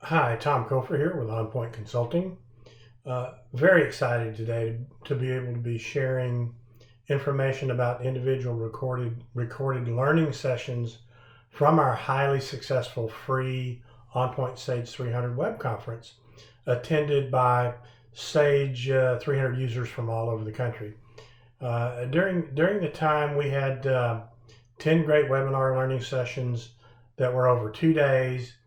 Hi, Tom Kofer here with OnPoint Consulting. Very excited today to be able to be sharing information about individual recorded learning sessions from our highly successful free OnPoint Sage 300 web conference, attended by Sage 300 users from all over the country. During the time, we had 10 great webinar learning sessions that were over 2 days,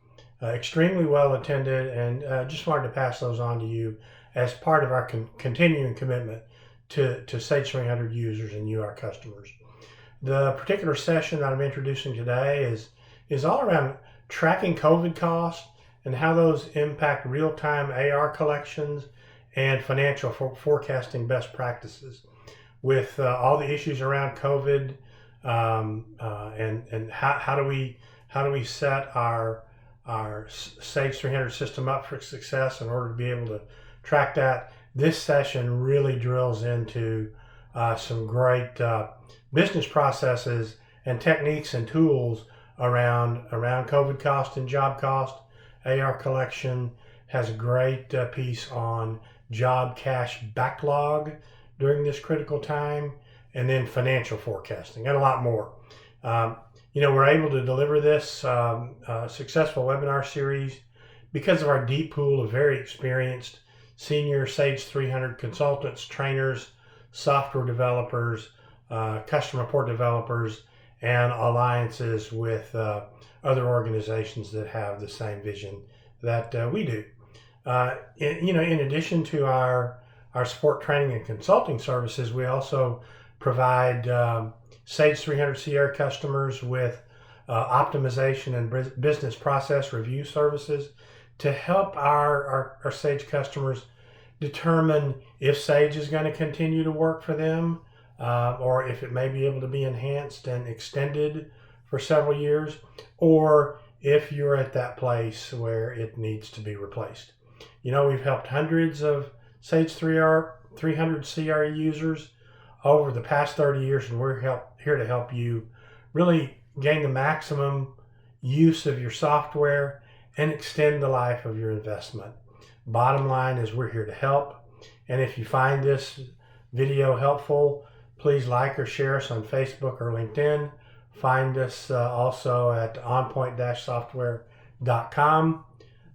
extremely well attended, and just wanted to pass those on to you as part of our continuing commitment to Sage 300 users and you, our customers. The particular session that I'm introducing today is all around tracking COVID costs and how those impact real-time AR collections and financial forecasting best practices with all the issues around COVID, and how do we set our Sage 300 system up for success in order to be able to track that. This session really drills into some great business processes and techniques and tools around COVID cost and job cost. AR collection has a great piece on job cash backlog during this critical time, and then financial forecasting and a lot more. Um, we're able to deliver this successful webinar series because of our deep pool of very experienced senior Sage 300 consultants, trainers, software developers, custom report developers, and alliances with other organizations that have the same vision that we do. In addition to our support training and consulting services, we also provide Sage 300 CR customers with optimization and business process review services to help our Sage customers determine if Sage is going to continue to work for them, or if it may be able to be enhanced and extended for several years, or if you're at that place where it needs to be replaced. We've helped hundreds of Sage 300 CRE users over the past 30 years, and we're here to help you really gain the maximum use of your software and extend the life of your investment. Bottom line is we're here to help. And if you find this video helpful, please like or share us on Facebook or LinkedIn. Find us also at onpoint-software.com.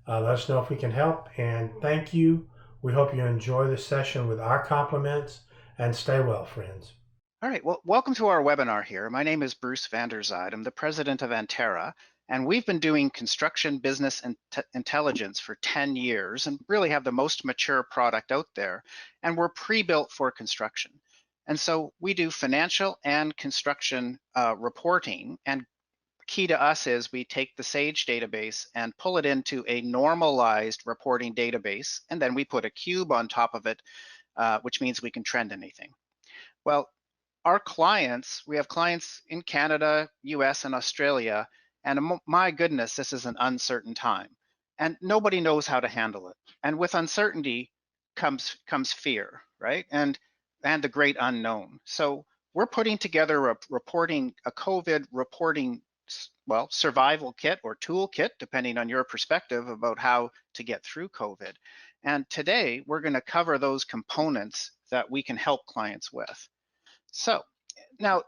Let us know if we can help, and thank you. We hope you enjoy the session with our compliments, and stay well, friends. All right, well, welcome to our webinar here. My name is Bruce Vanderzijde. I'm the president of Antera, and we've been doing construction business intelligence for 10 years and really have the most mature product out there, and we're pre-built for construction. And so we do financial and construction reporting, and key to us is we take the Sage database and pull it into a normalized reporting database, and then we put a cube on top of it, which means we can trend anything. Well, our clients, we have clients in Canada, US, and Australia, and my goodness, this is an uncertain time, and nobody knows how to handle it. And with uncertainty comes fear, right? And the great unknown. So we're putting together a COVID reporting, well, survival kit or toolkit, depending on your perspective about how to get through COVID. And today we're going to cover those components that we can help clients with. So now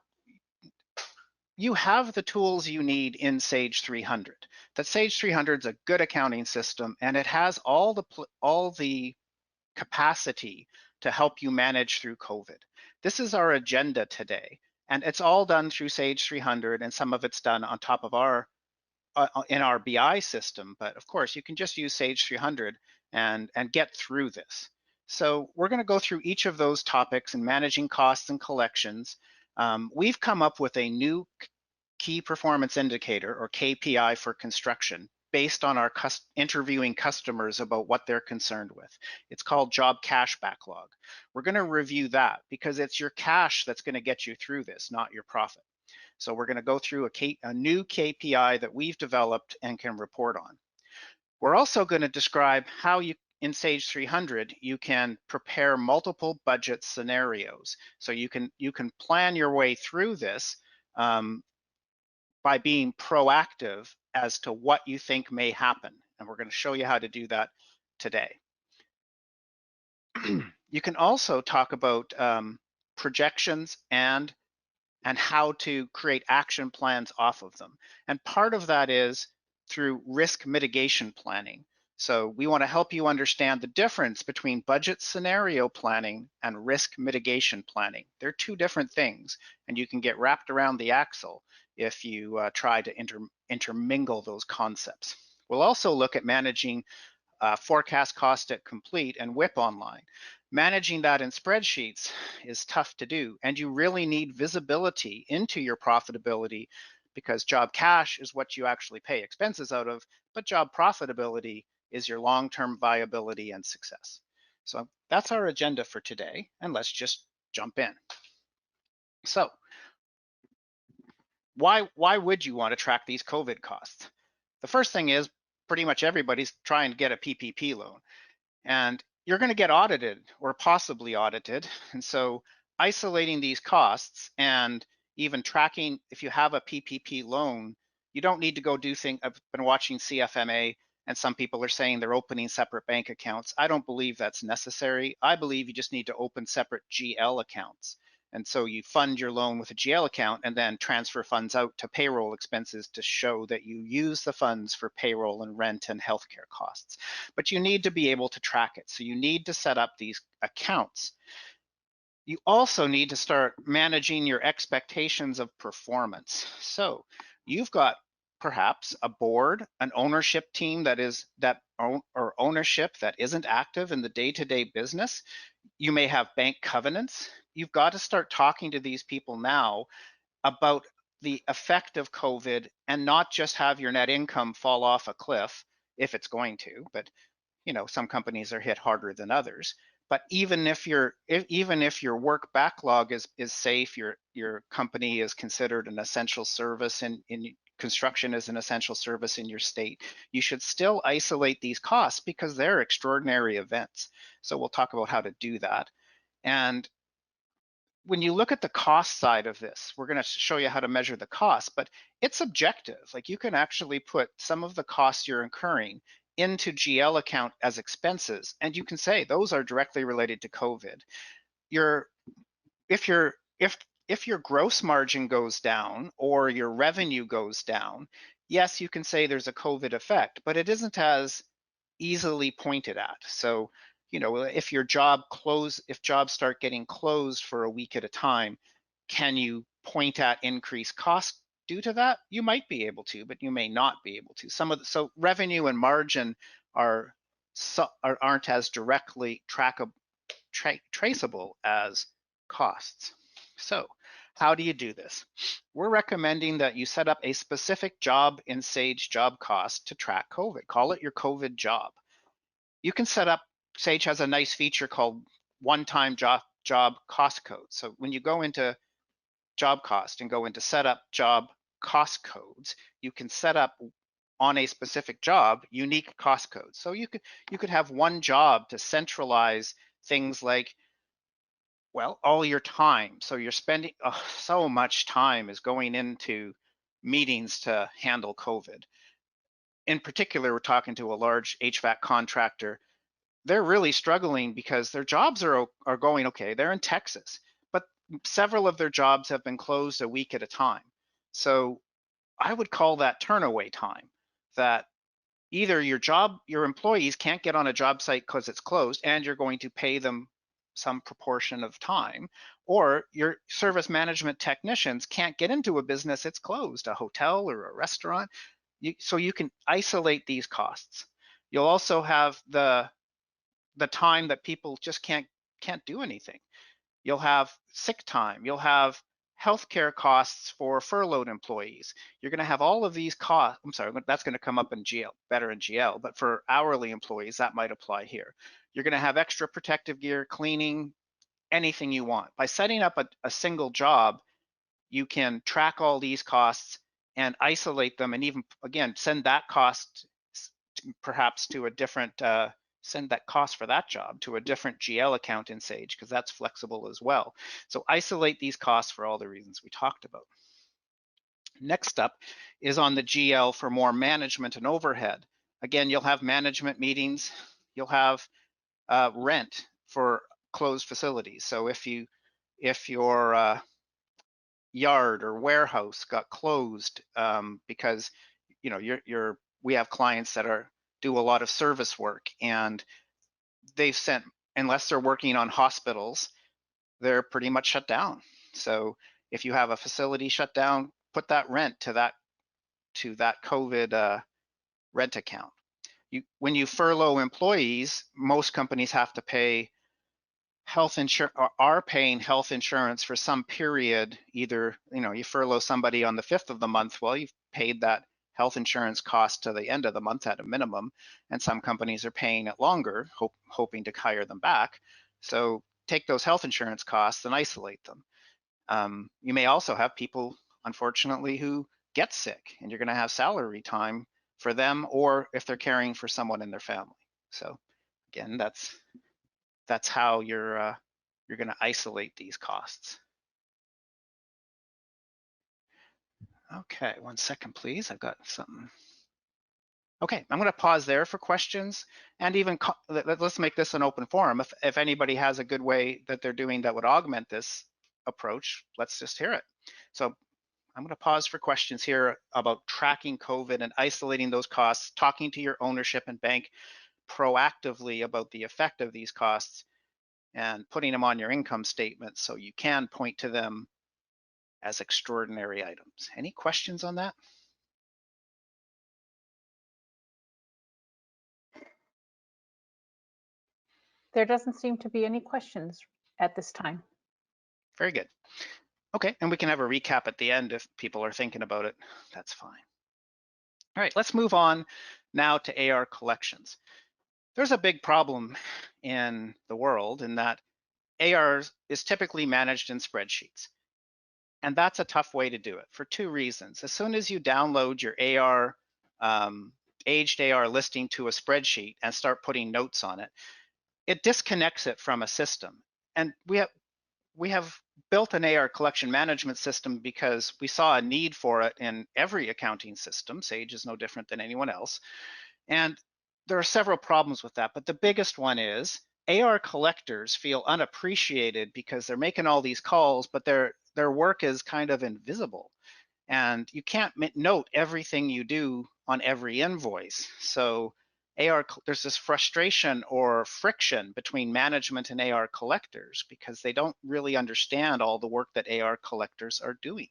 you have the tools you need in Sage 300. That Sage 300 is a good accounting system, and it has all the capacity to help you manage through COVID. This is our agenda today, and it's all done through Sage 300, and some of it's done on top of our in our BI system. But of course, you can just use Sage 300 and get through this. So we're going to go through each of those topics in managing costs and collections. We've come up with a new key performance indicator, or KPI, for construction based on our interviewing customers about what they're concerned with. It's called job cash backlog. We're going to review that because it's your cash that's going to get you through this, not your profit. So we're going to go through a new KPI that we've developed and can report on. We're also going to describe how you, in Sage 300, you can prepare multiple budget scenarios. So you can plan your way through this by being proactive as to what you think may happen. And we're going to show you how to do that today. You can also talk about projections and how to create action plans off of them. And part of that is through risk mitigation planning. So we want to help you understand the difference between budget scenario planning and risk mitigation planning. They're two different things, and you can get wrapped around the axle if you try to intermingle those concepts. We'll also look at managing forecast cost at complete and WIP online. Managing that in spreadsheets is tough to do, and you really need visibility into your profitability, because job cash is what you actually pay expenses out of, but job profitability is your long-term viability and success. So that's our agenda for today, and let's just jump in. So why would you want to track these COVID costs? The first thing is pretty much everybody's trying to get a PPP loan, and you're going to get audited or possibly audited. And so isolating these costs and even tracking, if you have a PPP loan, you don't need to go do things. I've been watching CFMA, and some people are saying they're opening separate bank accounts. I don't believe that's necessary. I believe you just need to open separate GL accounts. And so you fund your loan with a GL account and then transfer funds out to payroll expenses to show that you use the funds for payroll and rent and healthcare costs. But you need to be able to track it. So you need to set up these accounts. You also need to start managing your expectations of performance. So you've got perhaps a board, an ownership team or ownership that isn't active in the day-to-day business. You may have bank covenants. You've got to start talking to these people now about the effect of COVID, and not just have your net income fall off a cliff, if it's going to, but some companies are hit harder than others. But even if your work backlog is safe, your company is considered an essential service, in construction is an essential service in your state, you should still isolate these costs because they're extraordinary events. So we'll talk about how to do that. And when you look at the cost side of this, we're going to show you how to measure the cost, but it's objective. Like, you can actually put some of the costs you're incurring into GL account as expenses, and you can say those are directly related to COVID. If your gross margin goes down or your revenue goes down, yes, you can say there's a COVID effect, but it isn't as easily pointed at. So, if jobs start getting closed for a week at a time, can you point at increased costs due to that? You might be able to, but you may not be able to. So revenue and margin aren't as directly traceable as costs. So how do you do this? We're recommending that you set up a specific job in Sage job cost to track COVID. Call it your COVID job. You can set up, Sage has a nice feature called one-time job cost code. So when you go into job cost and go into setup job cost codes, you can set up on a specific job unique cost codes. So you could have one job to centralize things like, well, all your time. So you're spending so much time is going into meetings to handle COVID. In particular, we're talking to a large HVAC contractor. They're really struggling because their jobs are going okay. They're in Texas, but several of their jobs have been closed a week at a time. So I would call that turnaway time, that either your employees can't get on a job site because it's closed and you're going to pay them some proportion of time, or your service management technicians can't get into a business it's closed, a hotel or a restaurant. So you can isolate these costs. You'll also have the time that people just can't do anything. You'll have sick time. You'll have healthcare costs for furloughed employees. You're going to have all of these costs. I'm sorry, that's going to come up in GL, better in GL, but for hourly employees, that might apply here. You're going to have extra protective gear, cleaning, anything you want. By setting up a single job, you can track all these costs and isolate them, and even, again, send that cost perhaps to a different, send that cost for that job to a different GL account in Sage, because that's flexible as well. So isolate these costs for all the reasons we talked about. Next up is on the GL for more management and overhead. Again, you'll have management meetings, you'll have rent for closed facilities. So if your yard or warehouse got closed because we have clients that do a lot of service work, and they've sent, unless they're working on hospitals, they're pretty much shut down. So if you have a facility shut down, put that rent to that COVID rent account. When you furlough employees, most companies have to pay health insurance, or are paying health insurance for some period. Either you furlough somebody on the 5th of the month, well, you've paid that health insurance cost to the end of the month at a minimum, and some companies are paying it longer, hoping to hire them back. So take those health insurance costs and isolate them. You may also have people, unfortunately, who get sick, and you're going to have salary time for them, or if they're caring for someone in their family. So again, that's how you're going to isolate these costs. Okay, 1 second, please. I've got something. Okay, I'm going to pause there for questions, and even let's make this an open forum. If anybody has a good way that they're doing that would augment this approach, let's just hear it. So I'm going to pause for questions here about tracking COVID and isolating those costs, talking to your ownership and bank proactively about the effect of these costs, and putting them on your income statement so you can point to them as extraordinary items. Any questions on that? There doesn't seem to be any questions at this time. Very good. Okay, and we can have a recap at the end if people are thinking about it. That's fine. All right, let's move on now to AR collections. There's a big problem in the world in that AR is typically managed in spreadsheets. And that's a tough way to do it for 2 reasons. As soon as you download your AR, aged AR listing to a spreadsheet and start putting notes on it, it disconnects it from a system. And we have built an AR collection management system because we saw a need for it in every accounting system. Sage is no different than anyone else. And there are several problems with that, but the biggest one is AR collectors feel unappreciated because they're making all these calls, but their work is kind of invisible. And you can't note everything you do on every invoice. So there's this frustration or friction between management and AR collectors because they don't really understand all the work that AR collectors are doing.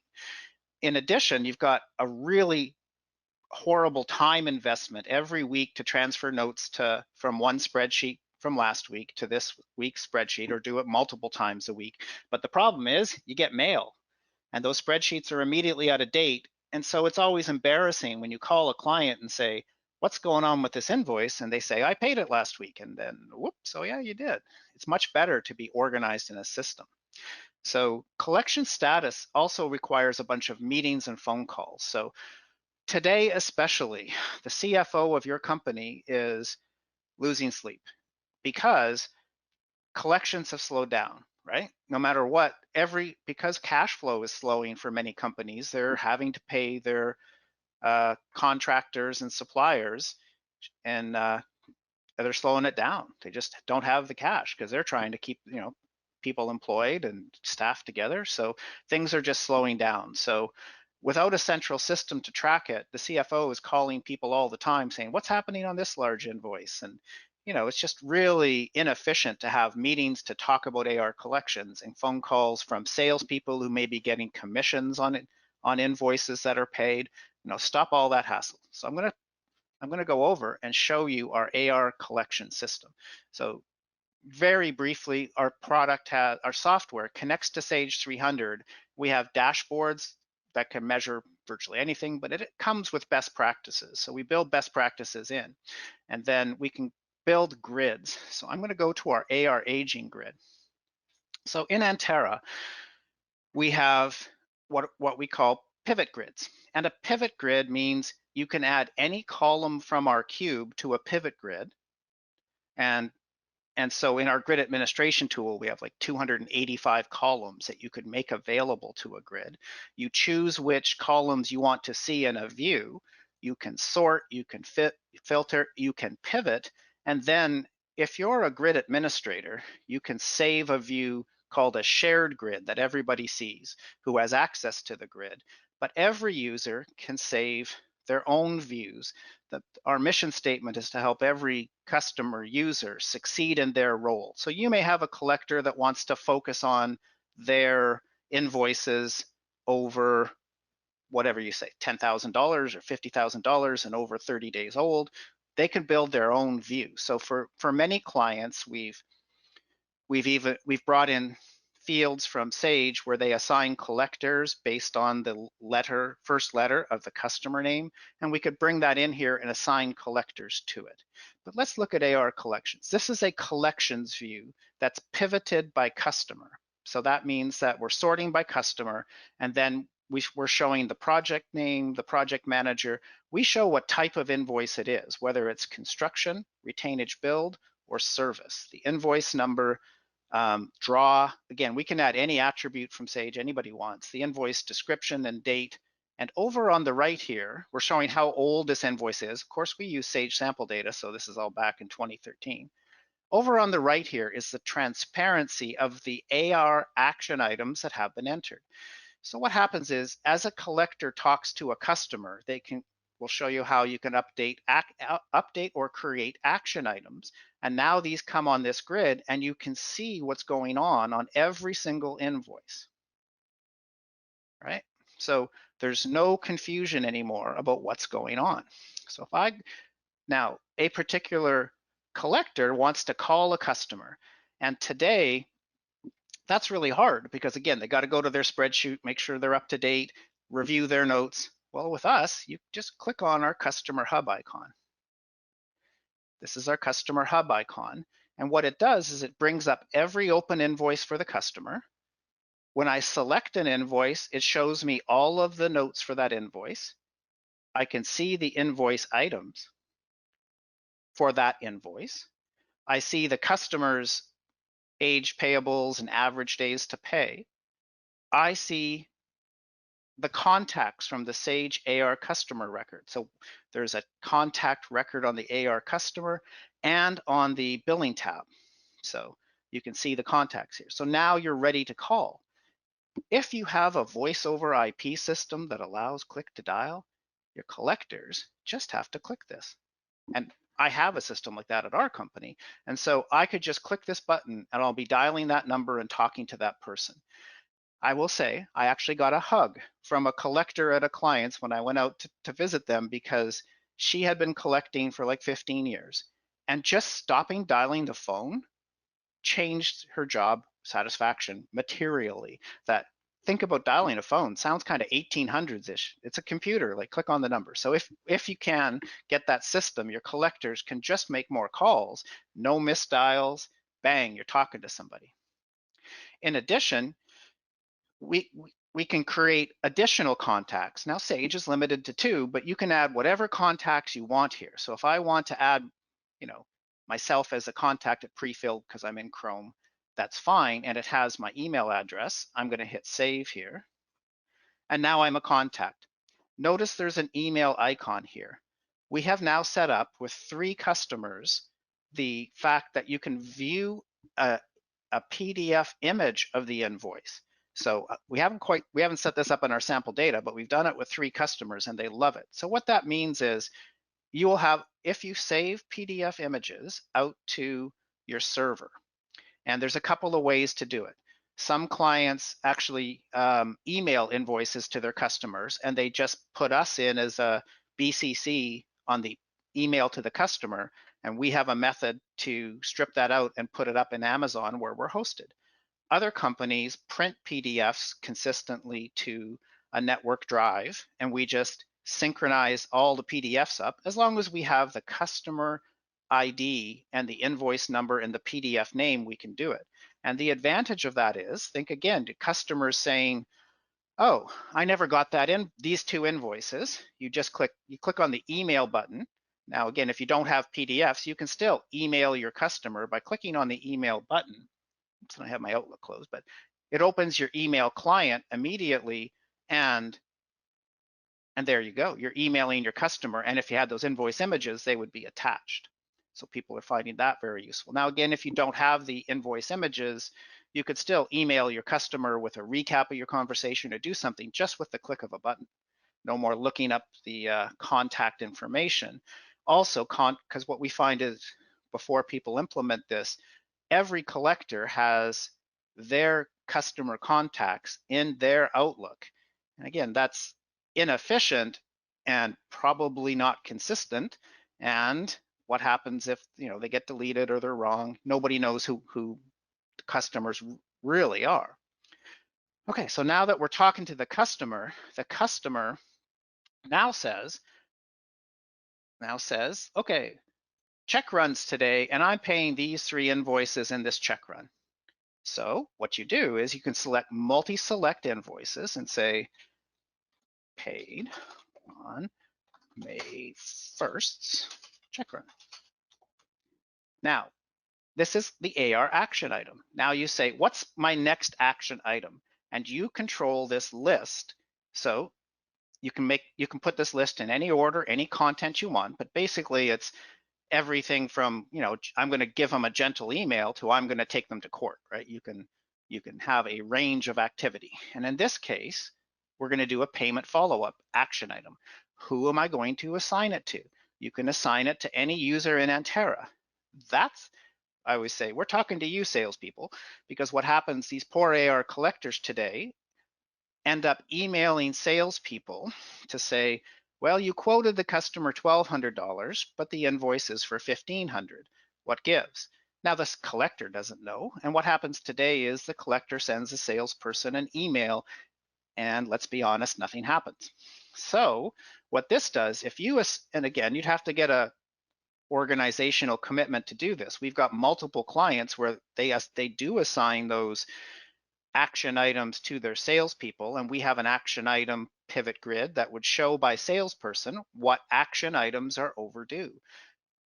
In addition, you've got a really horrible time investment every week to transfer notes from one spreadsheet from last week to this week's spreadsheet, or do it multiple times a week. But the problem is you get mail, and those spreadsheets are immediately out of date. And so it's always embarrassing when you call a client and say, what's going on with this invoice? And they say, I paid it last week. And then, whoops, oh yeah, you did. It's much better to be organized in a system. So collection status also requires a bunch of meetings and phone calls. So today, especially, the CFO of your company is losing sleep because collections have slowed down, right? No matter what, because cash flow is slowing for many companies, they're having to pay their contractors and suppliers, and they're slowing it down. They just don't have the cash because they're trying to keep people employed and staff together. So things are just slowing down. So without a central system to track it, the CFO is calling people all the time saying, what's happening on this large invoice? And it's just really inefficient to have meetings to talk about AR collections and phone calls from salespeople who may be getting commissions on invoices that are paid. Stop all that hassle. So I'm going to go over and show you our AR collection system. So very briefly, our software connects to Sage 300. We have dashboards that can measure virtually anything, but it comes with best practices. So we build best practices in, and then we can build grids. So I'm going to go to our AR aging grid. So in Antera, we have what we call pivot grids. And a pivot grid means you can add any column from our cube to a pivot grid. And so in our grid administration tool, we have like 285 columns that you could make available to a grid. You choose which columns you want to see in a view. you can sort, you can filter, you can pivot, and then if you're a grid administrator, you can save a view called a shared grid that everybody sees who has access to the grid. But every user can save their own views. That our mission statement is to help every customer user succeed in their role. So you may have a collector that wants to focus on their invoices over whatever you say, $10,000 or $50,000 and over 30 days old. They can build their own view. So for many clients, we've brought in fields from Sage where they assign collectors based on the first letter of the customer name, and we could bring that in here and assign collectors to it. But let's look at AR collections. This is a collections view that's pivoted by customer. So that means that we're sorting by customer, and then we're showing the project name, the project manager. We show what type of invoice it is, whether it's construction, retainage build, or service. The invoice number, draw, again, we can add any attribute from Sage anybody wants, the invoice description and date. And over on the right here, we're showing how old this invoice is. Of course, we use Sage sample data, so this is all back in 2013. Over on the right here is the transparency of the AR action items that have been entered. So what happens is, as a collector talks to a customer, we'll show you how you can update or create action items. And now these come on this grid, and you can see what's going on every single invoice, right? So there's no confusion anymore about what's going on. So now a particular collector wants to call a customer, and today, that's really hard because, again, they got to go to their spreadsheet, make sure they're up to date, review their notes. Well, with us, you just click on our customer hub icon. This is our customer hub icon. And what it does is it brings up every open invoice for the customer. When I select an invoice, it shows me all of the notes for that invoice. I can see the invoice items for that invoice. I see the customer's age payables and average days to pay. I see the contacts from the Sage AR customer record. So there's a contact record on the AR customer and on the billing tab. So you can see the contacts here. So now you're ready to call. If you have a voice over IP system that allows click to dial, your collectors just have to click this. And I have a system like that at our company. And so I could just click this button and I'll be dialing that number and talking to that person. I will say I actually got a hug from a collector at a client's when I went out to visit them, because she had been collecting for like 15 years. And just stopping dialing the phone changed her job satisfaction materially. Think about dialing a phone, sounds kind of 1800s-ish. It's a computer, like click on the number. So if you can get that system, your collectors can just make more calls, no missed dials, bang, you're talking to somebody. In addition, we can create additional contacts. Now Sage is limited to 2, but you can add whatever contacts you want here. So if I want to add, myself as a contact at pre-filled because I'm in Chrome, that's fine, and it has my email address. I'm going to hit save here, and now I'm a contact. Notice there's an email icon here. We have now set up with 3 customers the fact that you can view a PDF image of the invoice. So we haven't set this up in our sample data, but we've done it with 3 customers and they love it. So what that means is you will have, if you save PDF images out to your server, and there's a couple of ways to do it. Some clients actually email invoices to their customers, and they just put us in as a BCC on the email to the customer, and we have a method to strip that out and put it up in Amazon where we're hosted. Other companies print PDFs consistently to a network drive, and we just synchronize all the PDFs up. As long as we have the customer ID and the invoice number and the PDF name, we can do it. And the advantage of that is, think again, to customers saying, oh, I never got that in these 2 invoices. You click on the email button. Now, again, if you don't have PDFs, you can still email your customer by clicking on the email button. So I have my Outlook closed, but it opens your email client immediately, and And there you go. You're emailing your customer. And if you had those invoice images, they would be attached. So people are finding that very useful. Now, again, if you don't have the invoice images, you could still email your customer with a recap of your conversation or do something just with the click of a button. No more looking up the contact information. Also, because what we find is before people implement this, every collector has their customer contacts in their Outlook. And again, that's inefficient and probably not consistent. And what happens if they get deleted or they're wrong? Nobody knows who the customers really are. Okay, so now that we're talking to the customer now says, okay, check runs today, and I'm paying these 3 invoices in this check run. So what you do is you can select multi-select invoices and say paid on May 1st's check run. Now, this is the AR action item. Now you say, what's my next action item? And you control this list. So you can put this list in any order, any content you want, but basically it's everything from, I'm going to give them a gentle email to I'm going to take them to court, right? You can have a range of activity. And in this case, we're going to do a payment follow-up action item. Who am I going to assign it to? You can assign it to any user in Antera. That's, I always say, we're talking to you salespeople, because what happens, these poor AR collectors today end up emailing salespeople to say, well, you quoted the customer $1,200, but the invoice is for $1,500. What gives? Now this collector doesn't know. And what happens today is the collector sends a salesperson an email, and let's be honest, nothing happens. So what this does, and again, you'd have to get a organizational commitment to do this. We've got multiple clients where they do assign those action items to their salespeople, and we have an action item pivot grid that would show by salesperson what action items are overdue.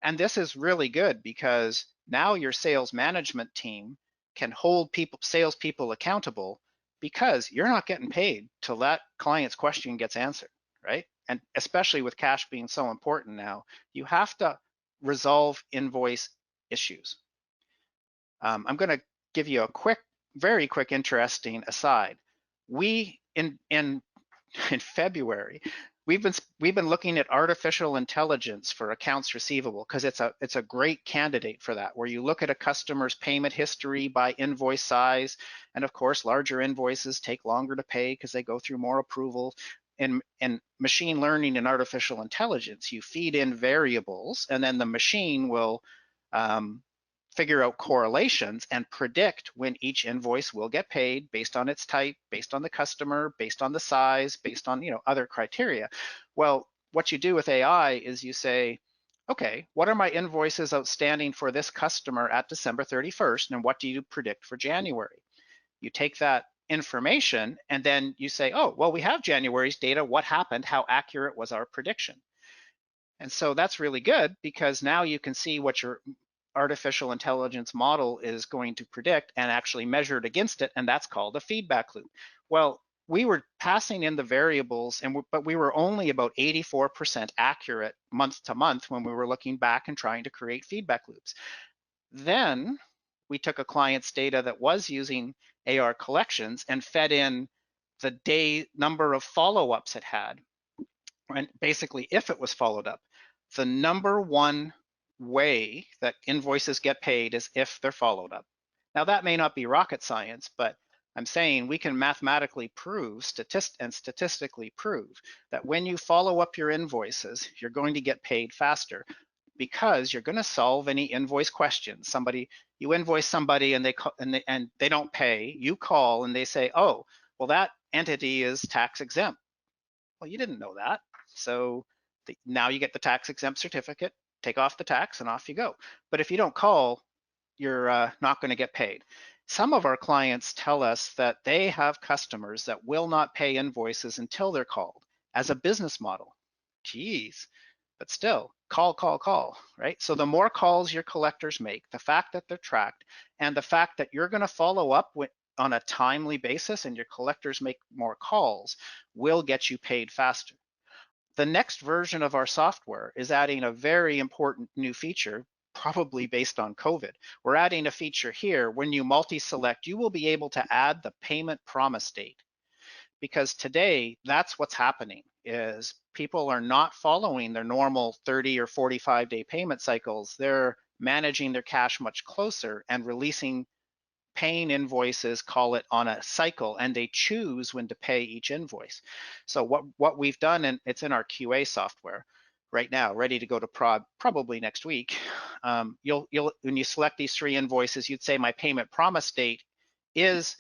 And this is really good because now your sales management team can hold salespeople accountable, because you're not getting paid till that client's question gets answered, right? And especially with cash being so important now, you have to resolve invoice issues. I'm going to give you a very quick, interesting aside. We in February, we've been looking at artificial intelligence for accounts receivable, because it's a great candidate for that, where you look at a customer's payment history by invoice size, and of course larger invoices take longer to pay because they go through more approval. In machine learning and artificial intelligence, you feed in variables, and then the machine will figure out correlations and predict when each invoice will get paid based on its type, based on the customer, based on the size, based on other criteria. Well, what you do with AI is you say, okay, what are my invoices outstanding for this customer at December 31st, and what do you predict for January? You take that information and then you say, oh, well, we have January's data. What happened? How accurate was our prediction? And so that's really good, because now you can see what your artificial intelligence model is going to predict and actually measure it against it, and that's called a feedback loop. Well, we were passing in the variables, but we were only about 84% accurate month to month when we were looking back and trying to create feedback loops. Then we took a client's data that was using AR collections and fed in the number of follow-ups it had, and basically if it was followed up. The number one way that invoices get paid is if they're followed up. Now that may not be rocket science, but I'm saying we can mathematically prove and statistically prove that when you follow up your invoices, you're going to get paid faster, because you're going to solve any invoice questions. You invoice somebody and they don't pay. You call and they say, oh, well, that entity is tax exempt. Well, you didn't know that. So now you get the tax exempt certificate, take off the tax, and off you go. But if you don't call, you're not going to get paid. Some of our clients tell us that they have customers that will not pay invoices until they're called as a business model. Geez, but still, call, right? So the more calls your collectors make, the fact that they're tracked, and the fact that you're going to follow up on a timely basis and your collectors make more calls will get you paid faster. the next version of our software is adding a very important new feature, probably based on COVID. We're adding a feature here. When you multi-select, you will be able to add the payment promise date. Because today, that's what's happening, is people are not following their normal 30 or 45-day payment cycles. They're managing their cash much closer and releasing paying invoices, call it, on a cycle, and they choose when to pay each invoice. So what we've done, and it's in our QA software right now, ready to go to prod probably next week. You'll when you select these 3 invoices, you'd say my payment promise date is,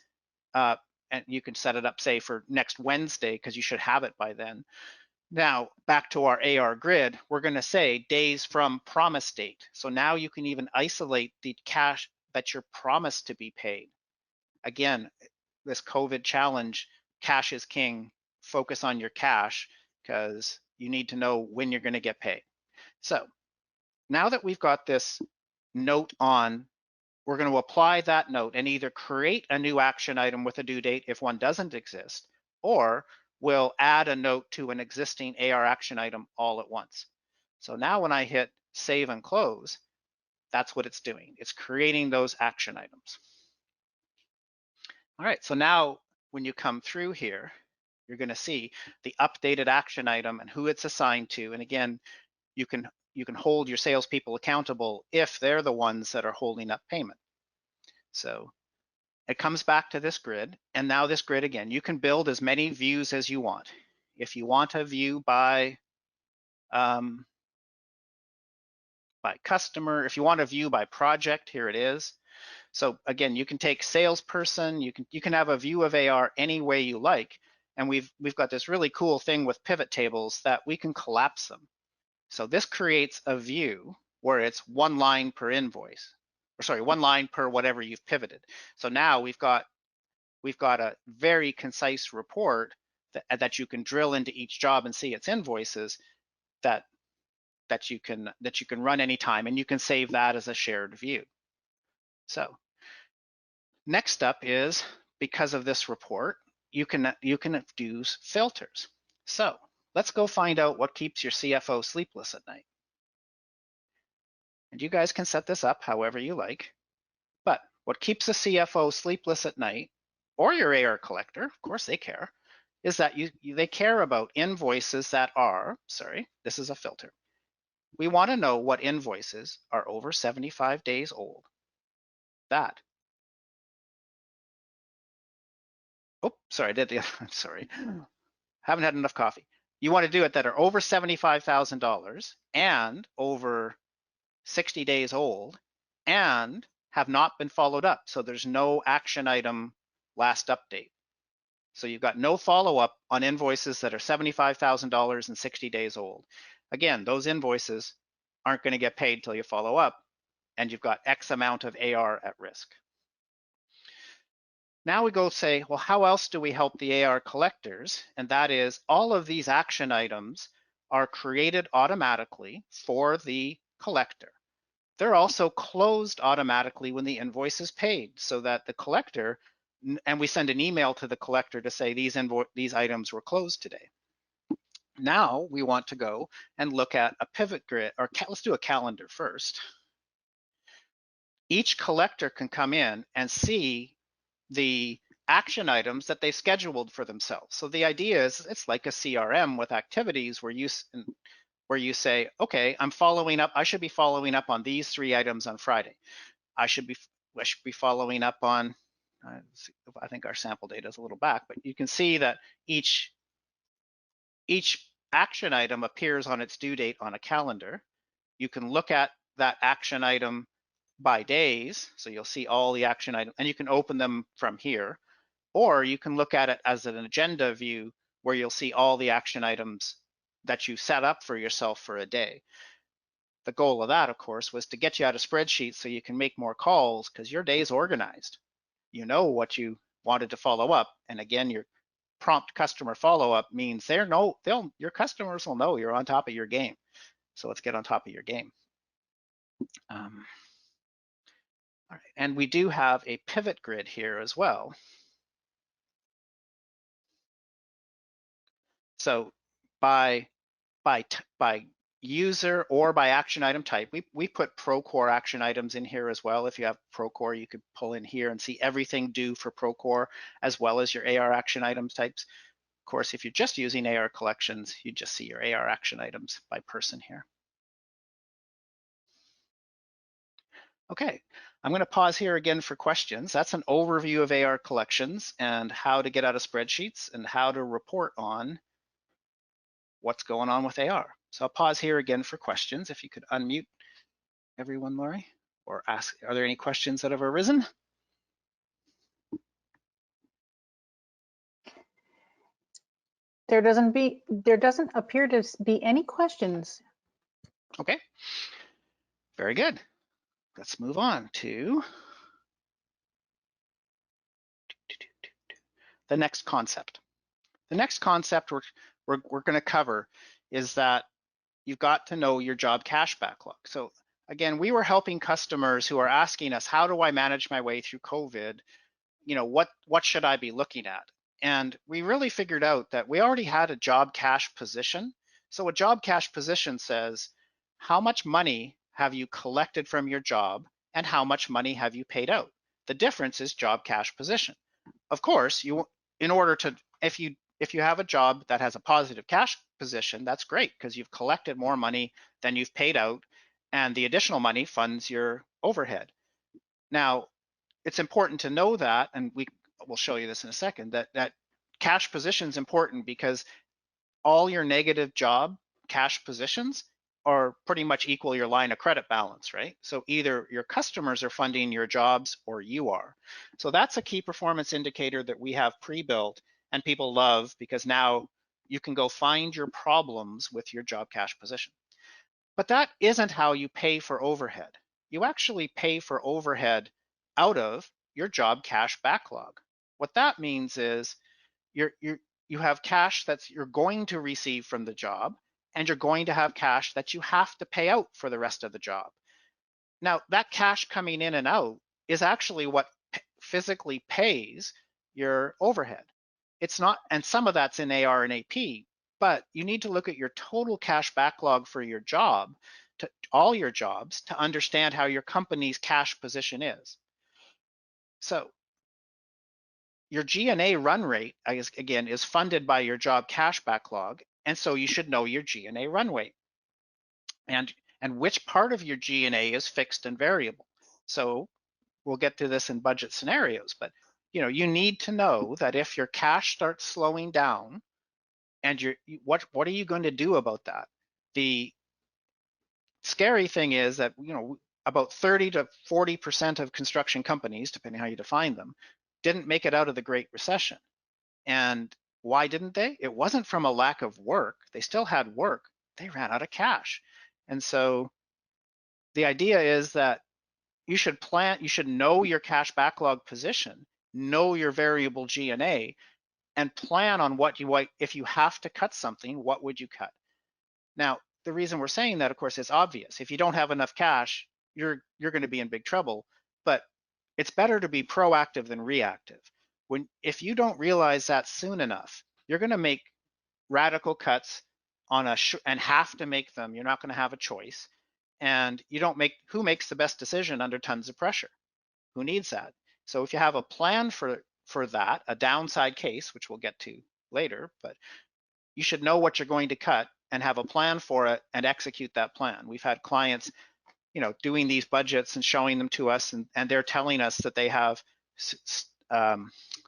and you can set it up, say, for next Wednesday, because you should have it by then. Now, back to our AR grid, we're going to say days from promise date. So now you can even isolate the cash that you're promised to be paid. Again, this COVID challenge, cash is king. Focus on your cash, because you need to know when you're going to get paid. So now that we've got this note on, we're going to apply that note and either create a new action item with a due date if one doesn't exist, or we'll add a note to an existing AR action item all at once. So now when I hit save and close, that's what it's doing. It's creating those action items. All right, so now when you come through here, you're going to see the updated action item and who it's assigned to. And again, you can hold your salespeople accountable if they're the ones that are holding up payment. So it comes back to this grid, and now this grid again, you can build as many views as you want. If you want a view by customer, if you want a view by project, here it is. So again, you can take salesperson, you can have a view of AR any way you like, and we've got this really cool thing with pivot tables that we can collapse them. So this creates a view where it's 1 line per invoice, or sorry, 1 line per whatever you've pivoted. So now we've got a very concise report that you can drill into each job and see its invoices that you can run anytime, and you can save that as a shared view. So next up is, because of this report, you can use filters. So let's go find out what keeps your CFO sleepless at night. And you guys can set this up however you like, but what keeps a CFO sleepless at night, or your AR collector, of course they care, is that they care about invoices that are, sorry, this is a filter. We want to know what invoices are over 75 days old. That. Oh, sorry, I did the other, sorry. Haven't had enough coffee. You want to do it that are over $75,000 and over 60 days old and have not been followed up. So there's no action item last update. So you've got no follow-up on invoices that are $75,000 and 60 days old. Again, those invoices aren't going to get paid till you follow up, and you've got X amount of AR at risk. Now we go say, well, how else do we help the AR collectors? And that is, all of these action items are created automatically for the collector. They're also closed automatically when the invoice is paid, so that the collector, and we send an email to the collector to say these items were closed today. Now we want to go and look at a pivot grid, or let's do a calendar first. Each collector can come in and see the action items that they've scheduled for themselves. So the idea is, it's like a CRM with activities where you say, okay, I'm following up. I should be following up on these 3 items on Friday. I should be following up on, I think our sample data is a little back, but you can see that each action item appears on its due date on a calendar. You can look at that action item by days, so you'll see all the action items, and you can open them from here, or you can look at it as an agenda view where you'll see all the action items that you set up for yourself for a day. The goal of that, of course, was to get you out of spreadsheets so you can make more calls, because your day's organized. You know what you wanted to follow up, and again, your prompt customer follow-up means your customers will know you're on top of your game. So let's get on top of your game. All right, and we do have a pivot grid here as well. So by by user or by action item type. We put Procore action items in here as well. If you have Procore, you could pull in here and see everything due for Procore as well as your AR action items types. Of course, if you're just using AR collections, you just see your AR action items by person here. Okay, I'm going to pause here again for questions. That's an overview of AR collections and how to get out of spreadsheets and how to report on what's going on with AR. So I'll pause here again for questions. If you could unmute everyone, Laurie, or ask, are there any questions that have arisen? There doesn't appear to be any questions. Okay, very good. Let's move on to the next concept. The next concept we're going to cover is that you've got to know your job cash backlog. So again, we were helping customers who are asking us, how do I manage my way through COVID? You know, what should I be looking at? And we really figured out that we already had a job cash position. So a job cash position says, how much money have you collected from your job and how much money have you paid out? The difference is job cash position. Of course, in order to, if you have a job that has a positive cash position, that's great because you've collected more money than you've paid out, and the additional money funds your overhead. Now, it's important to know that, and we'll show you this in a second, that cash position is important because all your negative job cash positions are pretty much equal your line of credit balance, right? So either your customers are funding your jobs or you are. So that's a key performance indicator that we have pre-built and people love because now you can go find your problems with your job cash position. But that isn't how you pay for overhead. You actually pay for overhead out of your job cash backlog. What that means is you have cash that you're going to receive from the job, and you're going to have cash that you have to pay out for the rest of the job. Now, that cash coming in and out is actually what physically pays your overhead. It's not, and some of that's in AR and AP, but you need to look at your total cash backlog for your job, to all your jobs, to understand how your company's cash position is. So your G&A run rate, again, is funded by your job cash backlog, and so you should know your G&A run rate and which part of your G&A is fixed and variable. So we'll get to this in budget scenarios, but you need to know that if your cash starts slowing down, and what are you going to do about that? The scary thing is that about 30 to 40% of construction companies, depending how you define them, didn't make it out of the Great Recession. And why didn't they? It wasn't from a lack of work. They still had work. They ran out of cash. And so the idea is that you should know your cash backlog position, know your variable G&A, and plan on if you have to cut something, what would you cut? Now, the reason we're saying that, of course, is obvious. If you don't have enough cash, you're going to be in big trouble. But it's better to be proactive than reactive. If you don't realize that soon enough, you're going to make radical cuts and have to make them. You're not going to have a choice. And who makes the best decision under tons of pressure? Who needs that? So if you have a plan for that, a downside case, which we'll get to later, but you should know what you're going to cut and have a plan for it and execute that plan. We've had clients, doing these budgets and showing them to us, and they're telling us that they have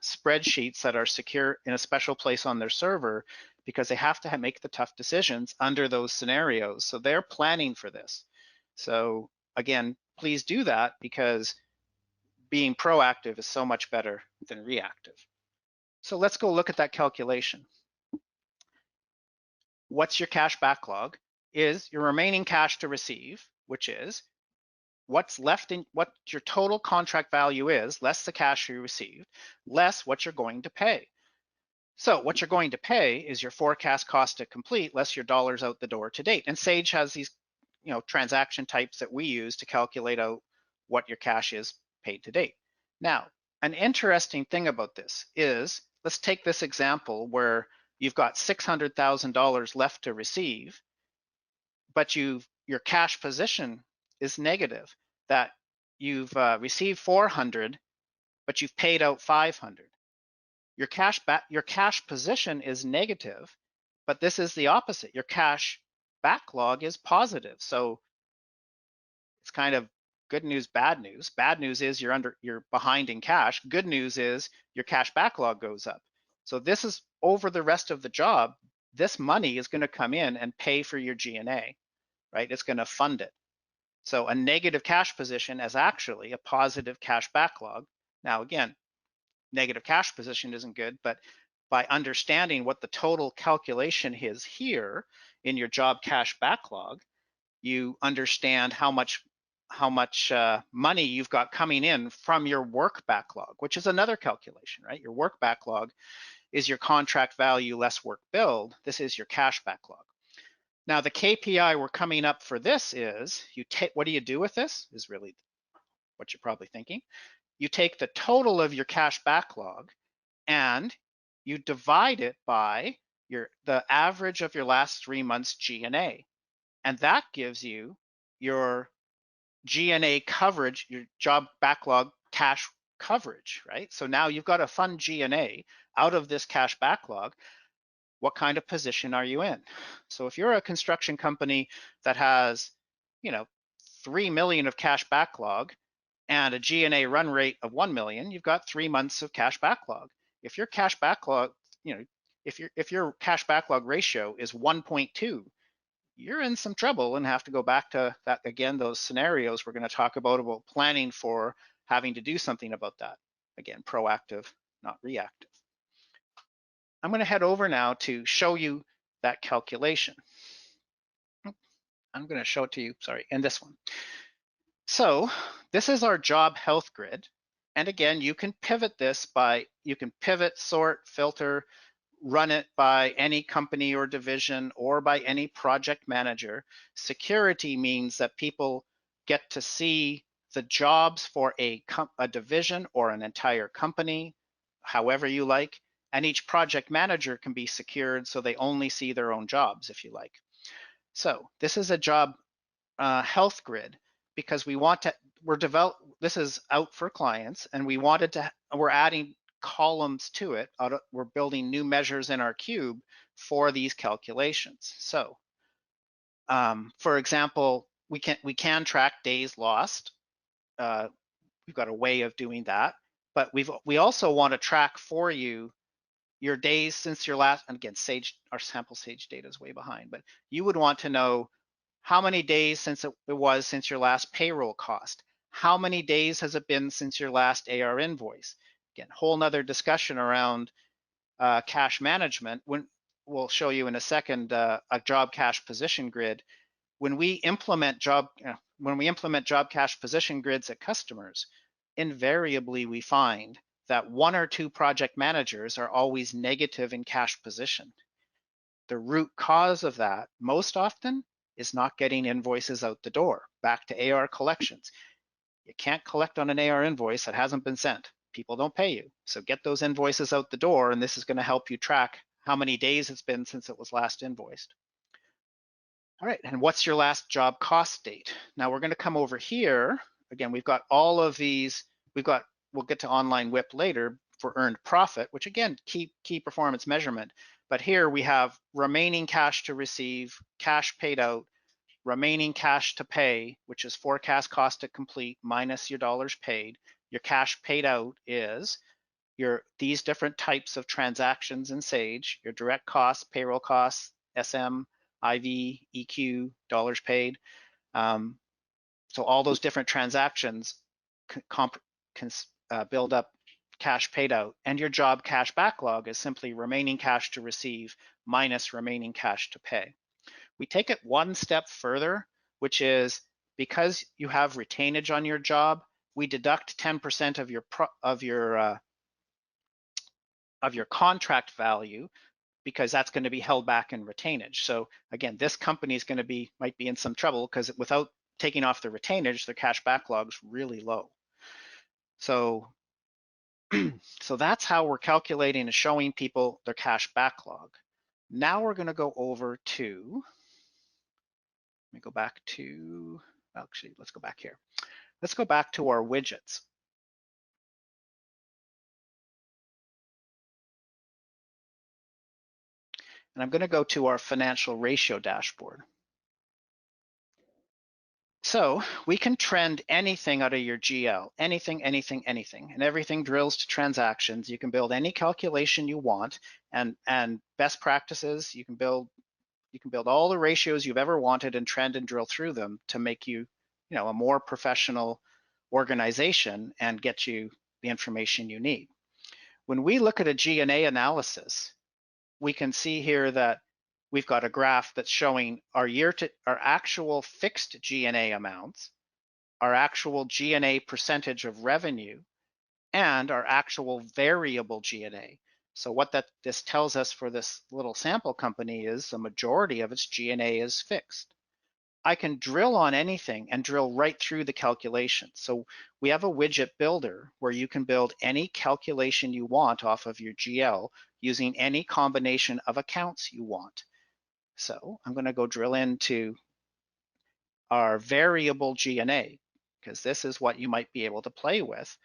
spreadsheets that are secure in a special place on their server because they have to make the tough decisions under those scenarios. So they're planning for this. So again, please do that because being proactive is so much better than reactive. So let's go look at that calculation. What's your cash backlog? Is your remaining cash to receive, which is what's left in what your total contract value is, less the cash you received, less what you're going to pay. So what you're going to pay is your forecast cost to complete, less your dollars out the door to date. And Sage has these transaction types that we use to calculate out what your cash is paid to date. Now, an interesting thing about this is, let's take this example where you've got $600,000 left to receive but your cash position is negative, that you've received 400, but you've paid out 500. Your cash position is negative, but this is the opposite. Your cash backlog is positive. So it's kind of good news, bad news. Bad news is you're behind in cash. Good news is your cash backlog goes up. So this is over the rest of the job. This money is going to come in and pay for your G&A, right? It's going to fund it. So a negative cash position is actually a positive cash backlog. Now, again, negative cash position isn't good, but by understanding what the total calculation is here in your job cash backlog, you understand how much money you've got coming in from your work backlog, which is another calculation, right? Your work backlog is your contract value less work billed. This is your cash backlog. Now the KPI we're coming up for this is, what do you do with this is really what you're probably thinking. You take the total of your cash backlog and you divide it by the average of your last 3 months G&A. And that gives you your G&A coverage, your job backlog cash coverage, right? So now you've got to fund G&A out of this cash backlog. What kind of position are you in? So if you're a construction company that has, 3 million of cash backlog and a G&A run rate of 1 million, you've got 3 months of cash backlog. If your cash backlog, if your cash backlog ratio is 1.2, you're in some trouble and have to go back to that again, those scenarios we're going to talk about planning for having to do something about that. Again, proactive, not reactive. I'm going to head over now to show you that calculation. I'm going to show it to you, sorry, in this one. So this is our job health grid. And again, you can pivot this you can pivot, sort, filter, run it by any company or division or by any project manager. Security means that people get to see the jobs for a division or an entire company, however you like, and each project manager can be secured so they only see their own jobs if you like. So this is a job health grid because we want to, this is out for clients and we're adding columns to it. We're building new measures in our cube for these calculations. So for example, we can track days lost. We've got a way of doing that, but we also want to track for you your days since your last, and again, our sample Sage data is way behind, but you would want to know how many days since it was since your last payroll cost. How many days has it been since your last AR invoice? Again, whole nother discussion around cash management. We'll show you in a second a job cash position grid. When we implement job cash position grids at customers, invariably we find that 1 or 2 project managers are always negative in cash position. The root cause of that most often is not getting invoices out the door. Back to AR collections. You can't collect on an AR invoice that hasn't been sent. People don't pay you. So get those invoices out the door, and this is going to help you track how many days it's been since it was last invoiced. All right, and what's your last job cost date? Now we're going to come over here. Again, we've got all of these. We'll get to online WIP later for earned profit, which again, key performance measurement. But here we have remaining cash to receive, cash paid out, remaining cash to pay, which is forecast cost to complete minus your dollars paid. Your cash paid out is these different types of transactions in Sage, your direct costs, payroll costs, SM, IV, EQ, dollars paid. So all those different transactions can build up cash paid out, and your job cash backlog is simply remaining cash to receive minus remaining cash to pay. We take it one step further, which is because you have retainage on your job, we deduct 10% of your contract value because that's going to be held back in retainage. So again, this company is going to might be in some trouble because without taking off the retainage, their cash backlog is really low. So that's how we're calculating and showing people their cash backlog. Now we're going to go over to Let me go back to, actually, let's go back here. Let's go back to our widgets. And I'm going to go to our financial ratio dashboard. So we can trend anything out of your GL, anything, anything, anything, and everything drills to transactions. You can build any calculation you want, and best practices, you can build all the ratios you've ever wanted and trend and drill through them to make you, a more professional organization and get you the information you need. When we look at a Gna analysis, we can see here that we've got a graph that's showing our actual fixed Gna amounts, our actual Gna percentage of revenue, and our actual variable Gna. So what this tells us for this little sample company is the majority of its Gna is fixed. I can drill on anything and drill right through the calculation. So we have a widget builder where you can build any calculation you want off of your GL using any combination of accounts you want. So I'm going to go drill into our variable Gna, because this is what you might be able to play with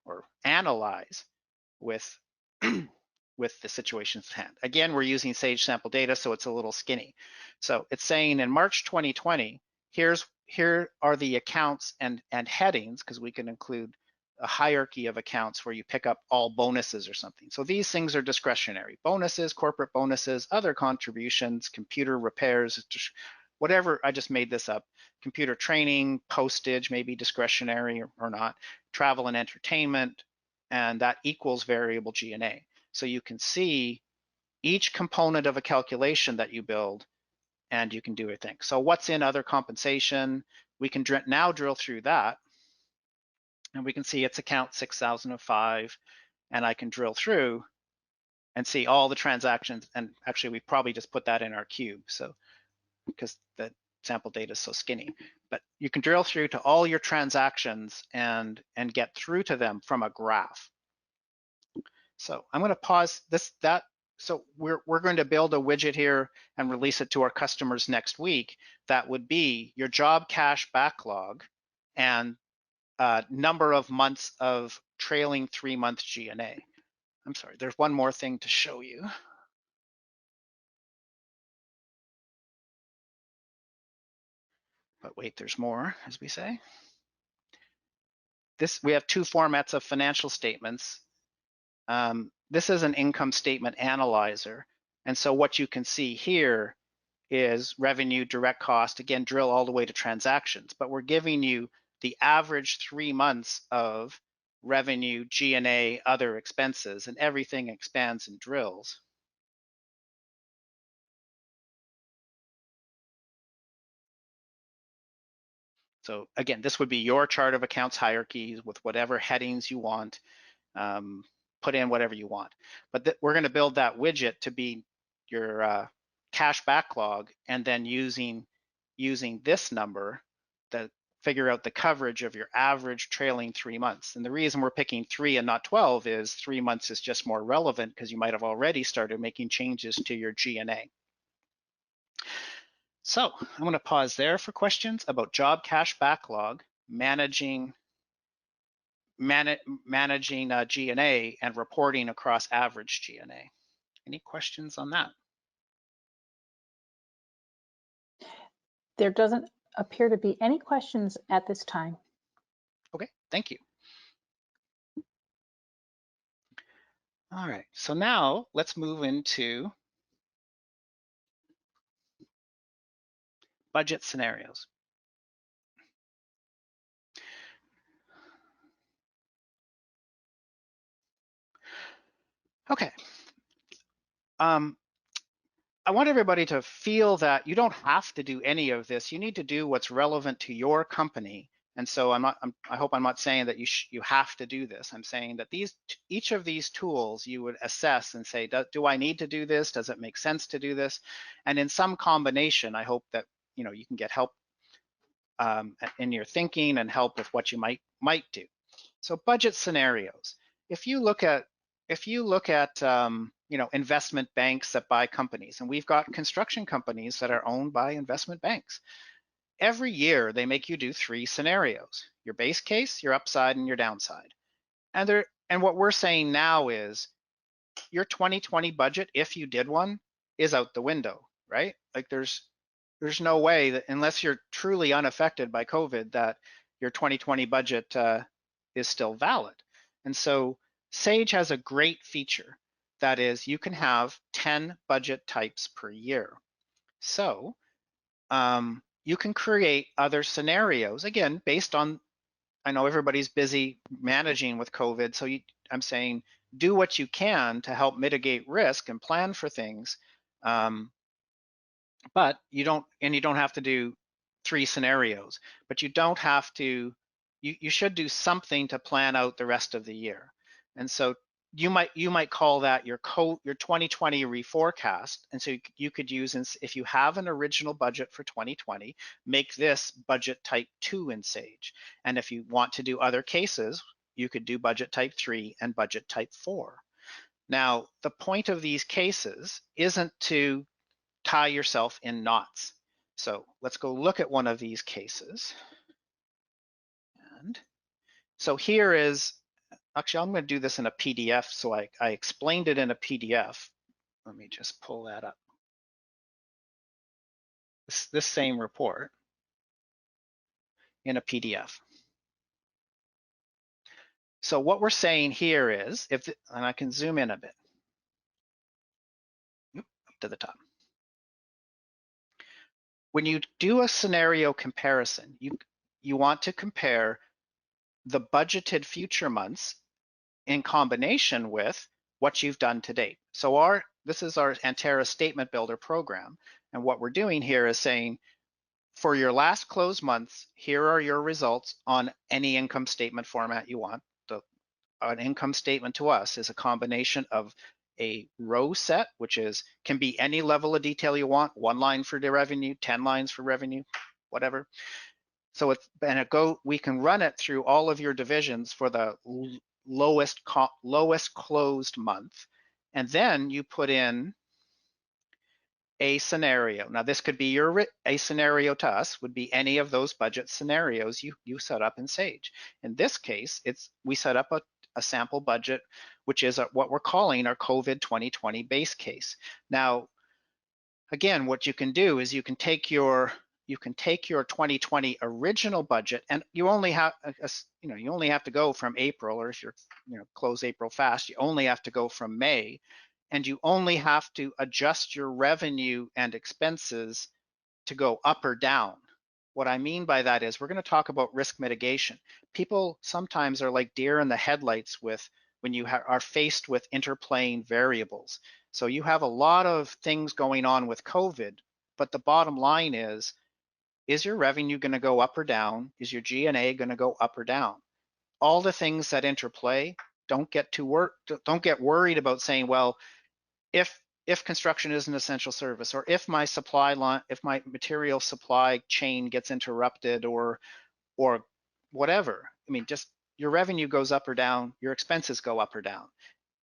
or analyze with with the situations at hand. Again, we're using Sage sample data, so it's a little skinny. So it's saying in March 2020, here are the accounts and headings, because we can include a hierarchy of accounts where you pick up all bonuses or something. So these things are discretionary. Bonuses, corporate bonuses, other contributions, computer repairs, whatever, I just made this up. Computer training, postage, maybe discretionary or not, travel and entertainment, and that equals variable Gna. So you can see each component of a calculation that you build, and you can do a thing. So what's in other compensation? We can now drill through that, and we can see it's account 6005, and I can drill through and see all the transactions. And actually, we probably just put that in our cube, so because the sample data is so skinny. But you can drill through to all your transactions and get through to them from a graph. So I'm going to pause that. So we're going to build a widget here and release it to our customers next week. That would be your job cash backlog and number of months of trailing 3-month Gna. I'm sorry, there's one more thing to show you. But wait, there's more, as we say. We have 2 formats of financial statements. This is an income statement analyzer. And so what you can see here is revenue, direct cost, again, drill all the way to transactions, but we're giving you the average 3 months of revenue, Gna, other expenses, and everything expands and drills. So again, this would be your chart of accounts hierarchies with whatever headings you want. Put in whatever you want. But we're going to build that widget to be your cash backlog, and then using this number to figure out the coverage of your average trailing 3 months. And the reason we're picking 3 and not 12 is 3 months is just more relevant because you might have already started making changes to your Gna. So I'm going to pause there for questions about job cash backlog, managing Gna and reporting across average Gna. Any questions on that? There doesn't appear to be any questions at this time. Okay, thank you. All right, so now let's move into budget scenarios. Okay. I want everybody to feel that you don't have to do any of this. You need to do what's relevant to your company. And so I hope I'm not saying that you have to do this. I'm saying that each of these tools you would assess and say, do I need to do this? Does it make sense to do this? And in some combination, I hope that you can get help in your thinking and help with what you might do. So budget scenarios. If you look at investment banks that buy companies, and we've got construction companies that are owned by investment banks. Every year they make you do 3 scenarios: your base case, your upside, and your downside. And what we're saying now is your 2020 budget, if you did one, is out the window, right? Like there's no way that, unless you're truly unaffected by COVID, that your 2020 budget is still valid. And so Sage has a great feature that is you can have 10 budget types per year. So you can create other scenarios, again, based on, I know everybody's busy managing with COVID, so I'm saying do what you can to help mitigate risk and plan for things. But you don't have to do 3 scenarios, but you don't have to, you should do something to plan out the rest of the year. And so you might call that your 2020 reforecast. And so you could use, if you have an original budget for 2020, make this budget type 2 in Sage. And if you want to do other cases, you could do budget type 3 and budget type 4. Now, the point of these cases isn't to tie yourself in knots. So let's go look at one of these cases. And so here is, actually, I'm going to do this in a PDF. So I explained it in a PDF. Let me just pull that up. This same report in a PDF. So what we're saying here is, and I can zoom in a bit, up to the top. When you do a scenario comparison, you want to compare the budgeted future months in combination with what you've done to date. So this is our Antera Statement Builder program. And what we're doing here is saying, for your last close months, here are your results on any income statement format you want. An income statement to us is a combination of a row set, which can be any level of detail you want, 1 line for the revenue, 10 lines for revenue, whatever. So we can run it through all of your divisions for the lowest closed month, and then you put in a scenario. Now this could be a scenario to us would be any of those budget scenarios you set up in Sage. In this case, we set up a sample budget, which is what we're calling our COVID 2020 base case. Now, again, what you can do is you can take your 2020 original budget, and you only have to go from April, or if you're close April fast, you only have to go from May, and you only have to adjust your revenue and expenses to go up or down. What I mean by that is we're going to talk about risk mitigation. People sometimes are like deer in the headlights when you are faced with interplaying variables. So you have a lot of things going on with COVID, but the bottom line is your revenue going to go up or down? Is your G&A going to go up or down? All the things that interplay, don't get worried about saying, well, if construction is an essential service, or if my material supply chain gets interrupted, or whatever. I mean, just your revenue goes up or down, your expenses go up or down.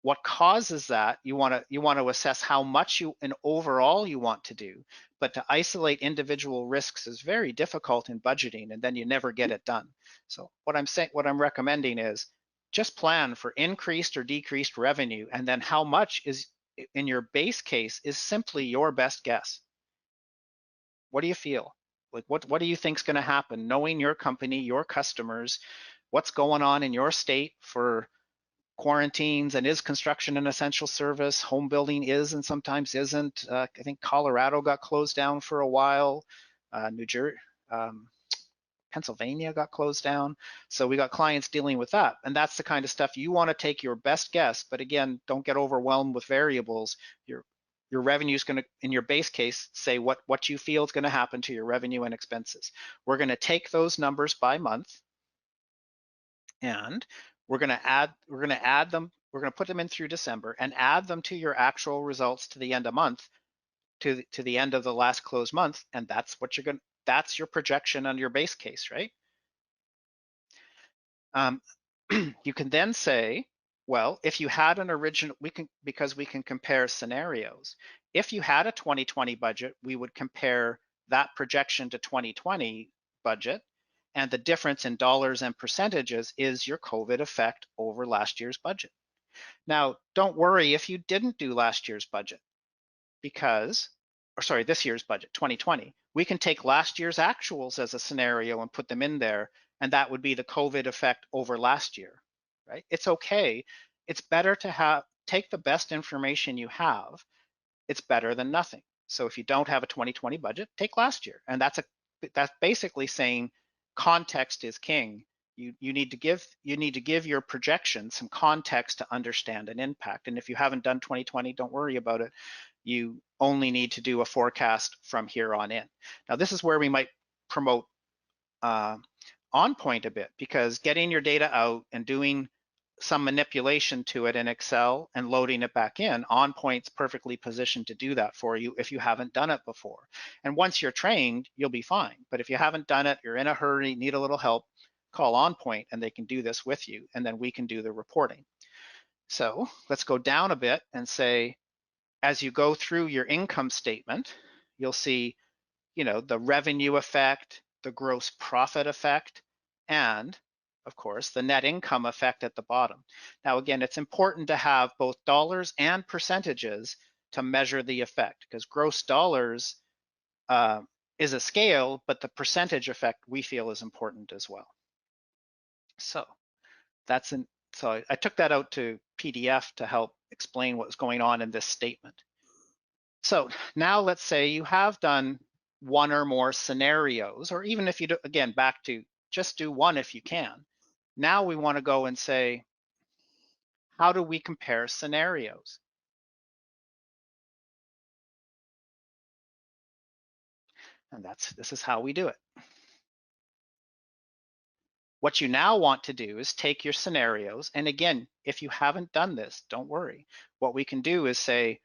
What causes that? You want to assess how much overall you want to do, but to isolate individual risks is very difficult in budgeting, and then you never get it done. So what I'm recommending is just plan for increased or decreased revenue, and then how much is in your base case is simply your best guess. What do you feel? Like what do you think is going to happen? Knowing your company, your customers, what's going on in your state for quarantines, and is construction an essential service? Home building is and sometimes isn't. I think Colorado got closed down for a while. New Jersey, Pennsylvania got closed down. So we got clients dealing with that. And that's the kind of stuff you want to take your best guess. But again, don't get overwhelmed with variables. Your revenue is going to, in your base case, say what you feel is going to happen to your revenue and expenses. We're going to take those numbers by month, and we're going to add them. We're going to put them in through December and add them to your actual results to the end of month, to the end of the last closed month, and that's what you're going. That's your projection on your base case, right? You can then say, Well, if you had an original, because we can compare scenarios. If you had a 2020 budget, we would compare that projection to 2020 budget. And the difference in dollars and percentages is your COVID effect over last year's budget. Now, don't worry if you didn't do last year's budget because, or sorry, this year's budget, 2020. We can take last year's actuals as a scenario and put them in there, and that would be the COVID effect over last year, right? It's okay. It's better to take the best information you have. It's better than nothing. So if you don't have a 2020 budget, take last year. And that's basically saying context is king. You need to give your projection some context to understand an impact. And if you haven't done 2020, don't worry about it. You only need to do a forecast from here on in. Now, this is where we might promote OnPoint a bit, because getting your data out and doing some manipulation to it in Excel and loading it back in, OnPoint's perfectly positioned to do that for you if you haven't done it before. And once you're trained, you'll be fine. But if you haven't done it, you're in a hurry, need a little help, call OnPoint and they can do this with you, and then we can do the reporting. So let's go down a bit and say, as you go through your income statement, you'll see, the revenue effect, the gross profit effect, and of course, the net income effect at the bottom. Now, again, it's important to have both dollars and percentages to measure the effect, because gross dollars is a scale, but the percentage effect we feel is important as well. So I took that out to PDF to help explain what's going on in this statement. So now let's say you have done one or more scenarios, or even if you do, again, back to just do one if you can. Now we want to go and say, how do we compare scenarios? And this is how we do it. What you now want to do is take your scenarios, and again, if you haven't done this, don't worry. What we can do is say,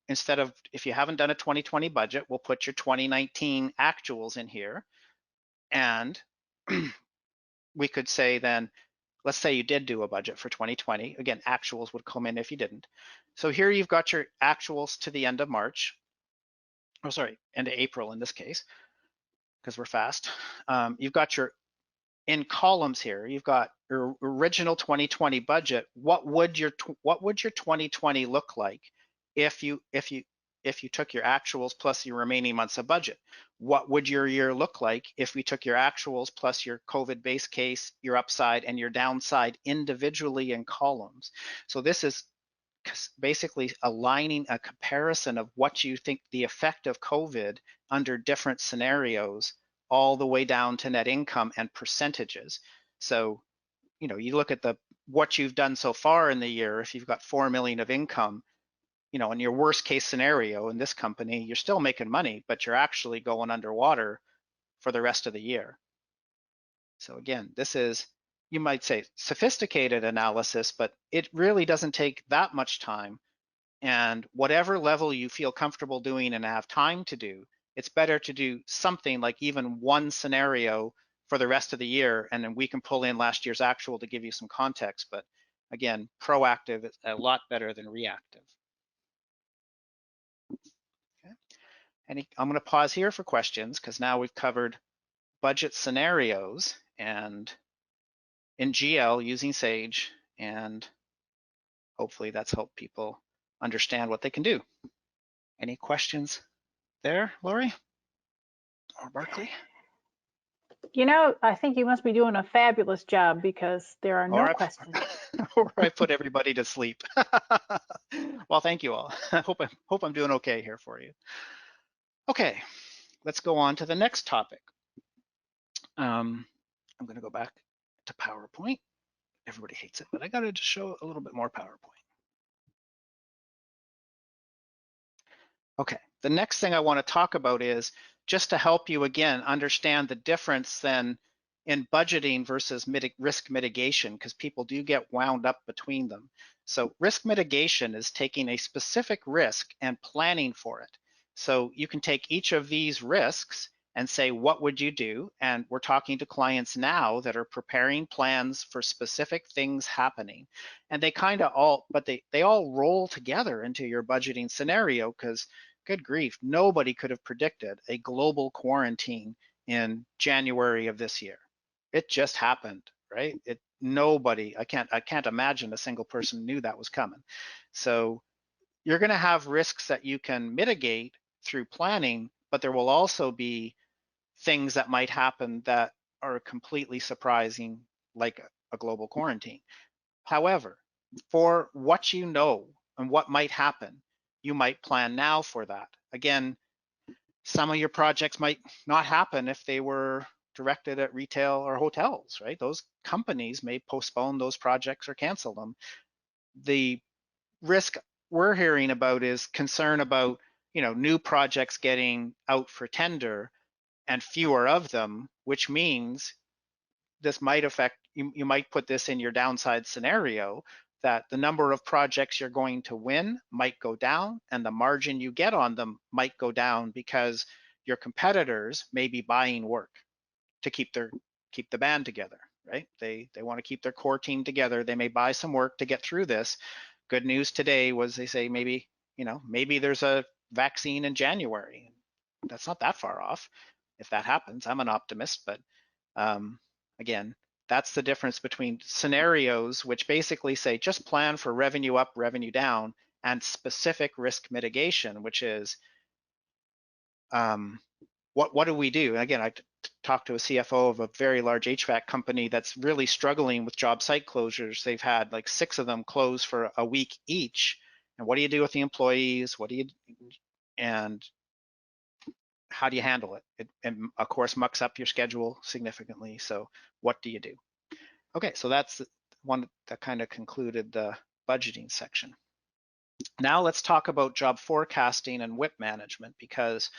instead of, if you haven't done a 2020 budget, we'll put your 2019 actuals in here, and we could say then, let's say you did do a budget for 2020. Again, actuals would come in if you didn't. So here you've got your actuals to the end of March. Oh, sorry, end of April in this case, because we're fast. You've got in columns here, you've got your original 2020 budget. What would your 2020 look like if you took your actuals plus your remaining months of budget? What would your year look like if we took your actuals plus your COVID base case, your upside and your downside individually in columns? So this is basically aligning a comparison of what you think the effect of COVID under different scenarios, all the way down to net income and percentages. So, you look at what you've done so far in the year. If you've got 4 million of income, in your worst case scenario in this company, you're still making money, but you're actually going underwater for the rest of the year. So again, this is, you might say, sophisticated analysis, but it really doesn't take that much time. And whatever level you feel comfortable doing and have time to do, it's better to do something like even one scenario for the rest of the year, and then we can pull in last year's actual to give you some context. But again, proactive is a lot better than reactive. Okay. And I'm going to pause here for questions, because now we've covered budget scenarios and in GL using Sage, and hopefully that's helped people understand what they can do. Any questions there, Lori or Barkley? I think you must be doing a fabulous job, because there are no questions. Or I put everybody to sleep. Well, thank you all. I hope I'm doing okay here for you. Okay, let's go on to the next topic. I'm going to go back to PowerPoint. Everybody hates it, but I got to just show a little bit more PowerPoint. Okay, the next thing I want to talk about is just to help you again understand the difference then in budgeting versus risk mitigation, because people do get wound up between them. So risk mitigation is taking a specific risk and planning for it. So you can take each of these risks and say, what would you do? And we're talking to clients now that are preparing plans for specific things happening. And they kind of all, but they all roll together into your budgeting scenario, because good grief, nobody could have predicted a global quarantine in January of this year. It just happened, right? Nobody, I can't imagine a single person knew that was coming. So you're going to have risks that you can mitigate through planning, but there will also be things that might happen that are completely surprising, like a global quarantine. However, for what you know and what might happen, you might plan now for that. Again, some of your projects might not happen if they were directed at retail or hotels, right? Those companies may postpone those projects or cancel them. The risk we're hearing about is concern about, new projects getting out for tender and fewer of them, which means this might affect, you might put this in your downside scenario, that the number of projects you're going to win might go down and the margin you get on them might go down because your competitors may be buying work to keep the band together, right? They want to keep their core team together. They may buy some work to get through this. Good news today was they say maybe there's a vaccine in January. That's not that far off. If that happens, I'm an optimist, but again, that's the difference between scenarios, which basically say just plan for revenue up, revenue down, and specific risk mitigation, which is what do we do? And again, I talked to a CFO of a very large HVAC company that's really struggling with job site closures. They've had like 6 of them close for a week each. And what do you do with the employees? And how do you handle it? It of course mucks up your schedule significantly. So what do you do? Okay, so that's the one that kind of concluded the budgeting section. Now let's talk about job forecasting and WIP management, because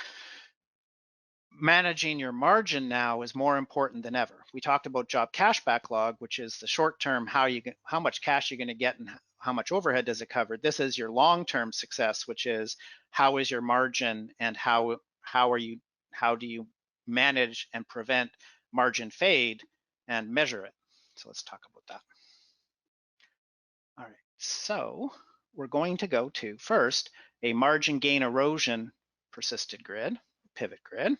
managing your margin now is more important than ever. We talked about job cash backlog, which is the short term, how much cash you're going to get and how much overhead does it cover. This is your long-term success, which is how is your margin and how do you manage and prevent margin fade and measure it. So let's talk about that. All right, so we're going to go to first a margin gain erosion persisted grid, pivot grid.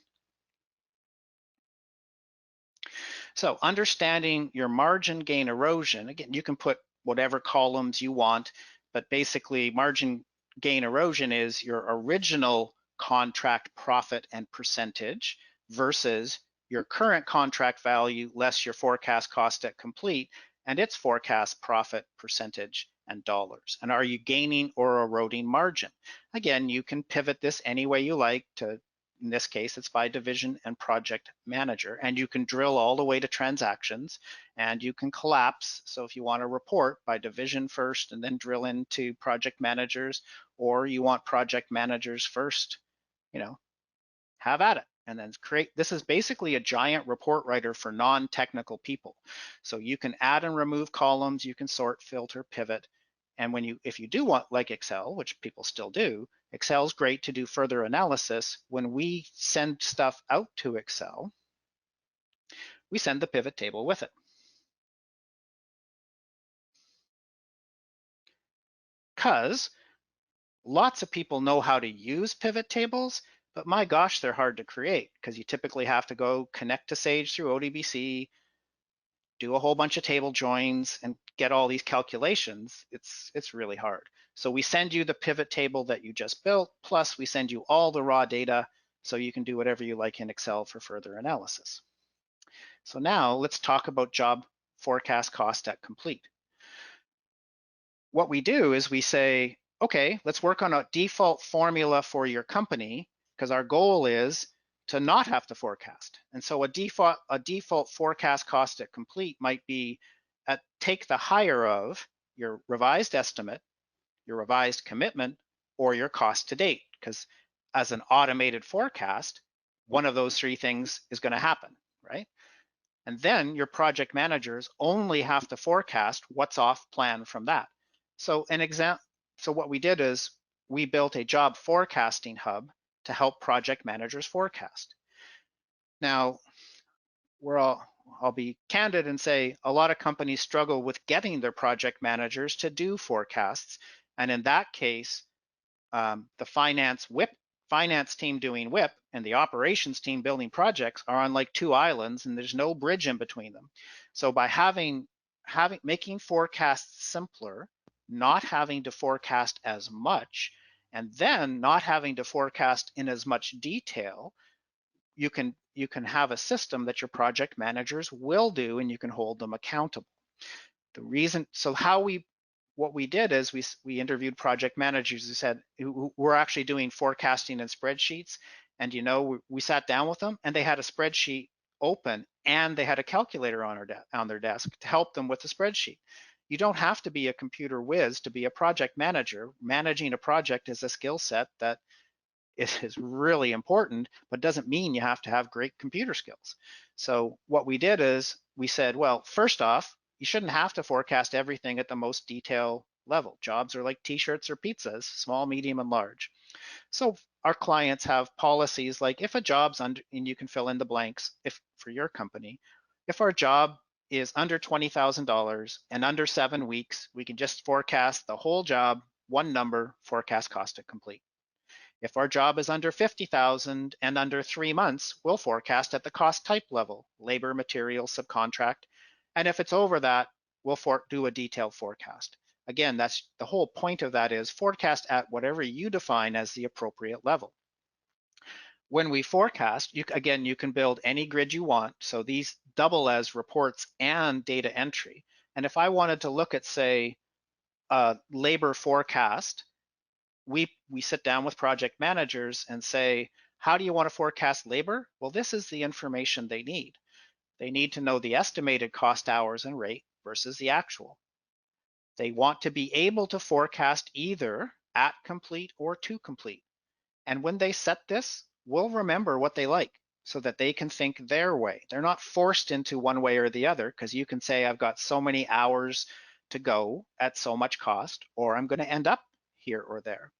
So understanding your margin gain erosion, again, you can put whatever columns you want, but basically margin gain erosion is your original contract profit and percentage versus your current contract value less your forecast cost at complete and its forecast profit percentage and dollars. And are you gaining or eroding margin? Again, you can pivot this any way you like to. In this case, it's by division and project manager, and you can drill all the way to transactions, and you can collapse. So if you want to report by division first and then drill into project managers, or you want project managers first, have at it. And then create, this is basically a giant report writer for non-technical people. So you can add and remove columns, you can sort, filter, pivot. And if you do want, like Excel, which people still do, Excel's great to do further analysis. When we send stuff out to Excel, we send the pivot table with it. Because lots of people know how to use pivot tables, but my gosh, they're hard to create because you typically have to go connect to Sage through ODBC, do a whole bunch of table joins and get all these calculations. It's really hard. So we send you the pivot table that you just built, plus we send you all the raw data so you can do whatever you like in Excel for further analysis. So now let's talk about job forecast cost at complete. What we do is we say, okay, let's work on a default formula for your company because our goal is to not have to forecast. And so a default forecast cost at complete might be take the higher of your revised estimate, your revised commitment, or your cost to date, because as an automated forecast, one of those 3 things is going to happen, right? And then your project managers only have to forecast what's off plan from that. So what we did is we built a job forecasting hub to help project managers forecast. Now, I'll be candid and say a lot of companies struggle with getting their project managers to do forecasts. And in that case, the finance team doing WIP and the operations team building projects are on like two islands, and there's no bridge in between them. So by making forecasts simpler, not having to forecast as much, and then not having to forecast in as much detail, you can have a system that your project managers will do, and you can hold them accountable. What we did is we interviewed project managers who said we're actually doing forecasting in spreadsheets, and we sat down with them and they had a spreadsheet open and they had a calculator on their desk to help them with the spreadsheet. You don't have to be a computer whiz to be a project manager. Managing a project is a skill set that is really important, but doesn't mean you have to have great computer skills. So what we did is we said, well, first off, you shouldn't have to forecast everything at the most detail level. Jobs are like t-shirts or pizzas, small, medium, and large. So our clients have policies like if a job's under, and you can fill in the blanks if for your company, if our job is under $20,000 and under 7 weeks, we can just forecast the whole job, one number, forecast cost to complete. If our job is under 50,000 and under 3 months, we'll forecast at the cost type level, labor, material, subcontract. And if it's over that, we'll do a detailed forecast. Again, that's the whole point of that is forecast at whatever you define as the appropriate level. When we forecast, you can build any grid you want. So these double as reports and data entry. And if I wanted to look at, say, a labor forecast, we sit down with project managers and say, how do you want to forecast labor? Well, this is the information they need. They need to know the estimated cost hours and rate versus the actual. They want to be able to forecast either at complete or to complete. And when they set this, we'll remember what they like so that they can think their way. They're not forced into one way or the other, because you can say, I've got so many hours to go at so much cost, or I'm going to end up here or there.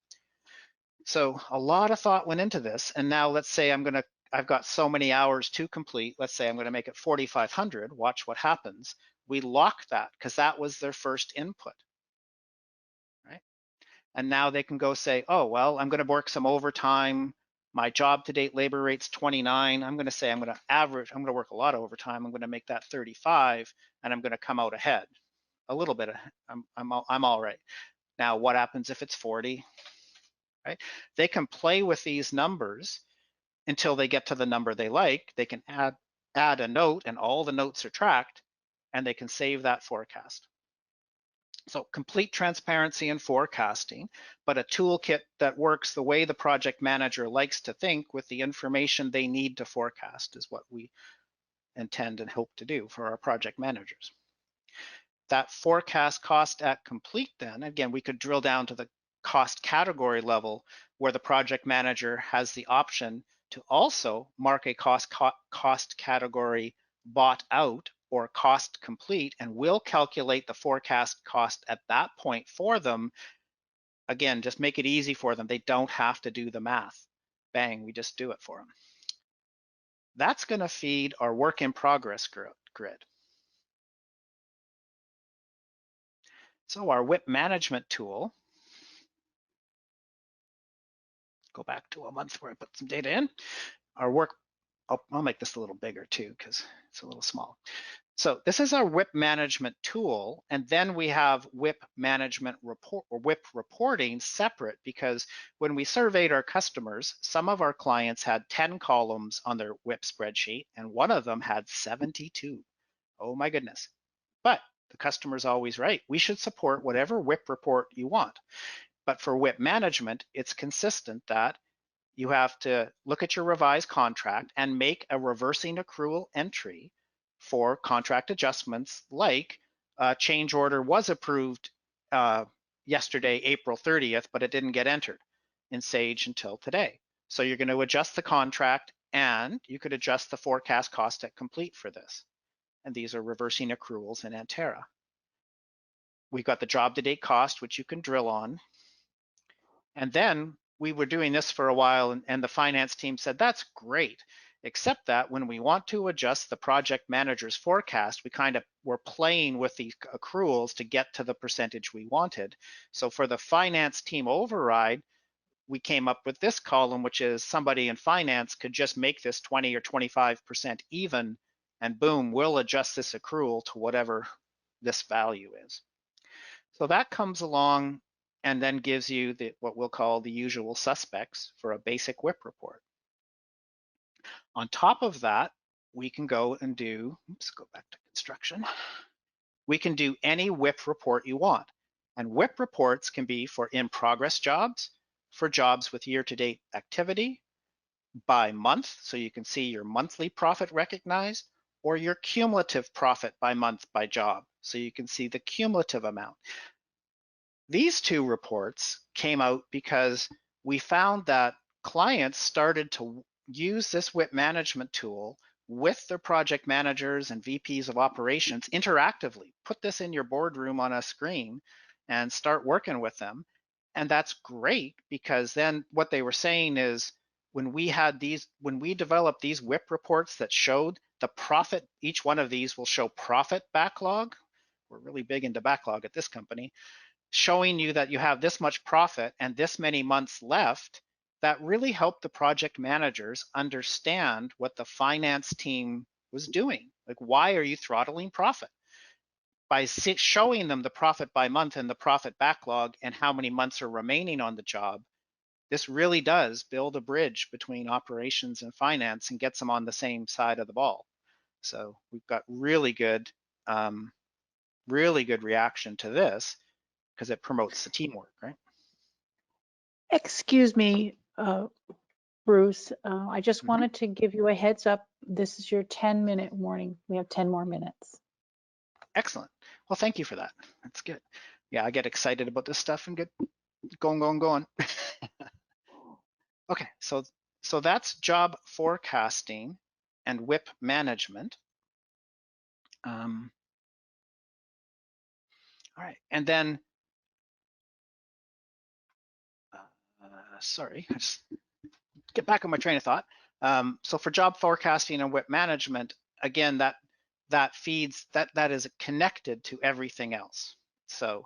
So a lot of thought went into this. And now let's say I've got so many hours to complete. Let's say I'm going to make it 4,500. Watch what happens. We lock that because that was their first input, right? And now they can go say, oh, well, I'm going to work some overtime. My job to date labor rate's 29. I'm going to say I'm going to work a lot of overtime. I'm going to make that 35, and I'm going to come out ahead a little bit. I'm all right. Now, what happens if it's 40? Right? They can play with these numbers until they get to the number they like. They can add a note, and all the notes are tracked, and they can save that forecast. So complete transparency in forecasting, but a toolkit that works the way the project manager likes to think with the information they need to forecast is what we intend and hope to do for our project managers. That forecast cost at complete, then, again, we could drill down to the cost category level where the project manager has the option to also mark a cost category bought out or cost complete, and will calculate the forecast cost at that point for them. Again, just make it easy for them. They don't have to do the math. Bang, we just do it for them. That's going to feed our work in progress grid. So our WIP management tool, go back to a month where I put some data in. Our work, I'll make this a little bigger too, because it's a little small. So this is our WIP management tool, and then we have WIP management report or WIP reporting separate, because when we surveyed our customers, some of our clients had 10 columns on their WIP spreadsheet, and one of them had 72. Oh my goodness. But the customer's always right. We should support whatever WIP report you want. But for WIP management, it's consistent that you have to look at your revised contract and make a reversing accrual entry for contract adjustments, like a change order was approved yesterday, April 30th, but it didn't get entered in Sage until today. So you're going to adjust the contract, and you could adjust the forecast cost at complete for this. And these are reversing accruals in Antera. We've got the job to date cost, which you can drill on. And then we were doing this for a while, and the finance team said, that's great, except that when we want to adjust the project manager's forecast, we kind of were playing with the accruals to get to the percentage we wanted. So for the finance team override, we came up with this column, which is somebody in finance could just make this 20 or 25% even, and boom, we'll adjust this accrual to whatever this value is. So that comes along and then gives you what we'll call the usual suspects for a basic WIP report. On top of that, we can go and do, oops, go back to construction. We can do any WIP report you want. And WIP reports can be for in-progress jobs, for jobs with year-to-date activity, by month, so you can see your monthly profit recognized, or your cumulative profit by month by job, so you can see the cumulative amount. These two reports came out because we found that clients started to use this WIP management tool with their project managers and VPs of operations interactively. Put this in your boardroom on a screen and start working with them. And that's great, because then what they were saying is, when we developed these WIP reports that showed the profit, each one of these will show profit backlog. We're really big into backlog at this company, showing you that you have this much profit and this many months left. That really helped the project managers understand what the finance team was doing. Like, why are you throttling profit? By showing them the profit by month and the profit backlog and how many months are remaining on the job, this really does build a bridge between operations and finance and gets them on the same side of the ball. So we've got really good reaction to this, because it promotes the teamwork, right? Excuse me, Bruce. I just Mhm. wanted to give you a heads up. This is your 10-minute warning. We have 10 more minutes. Excellent. Well, thank you for that. That's good. Yeah, I get excited about this stuff and get going. Okay, so that's job forecasting and WIP management. All right, and then, sorry, I just get back on my train of thought. So for job forecasting and WIP management, again, that feeds, that is connected to everything else. So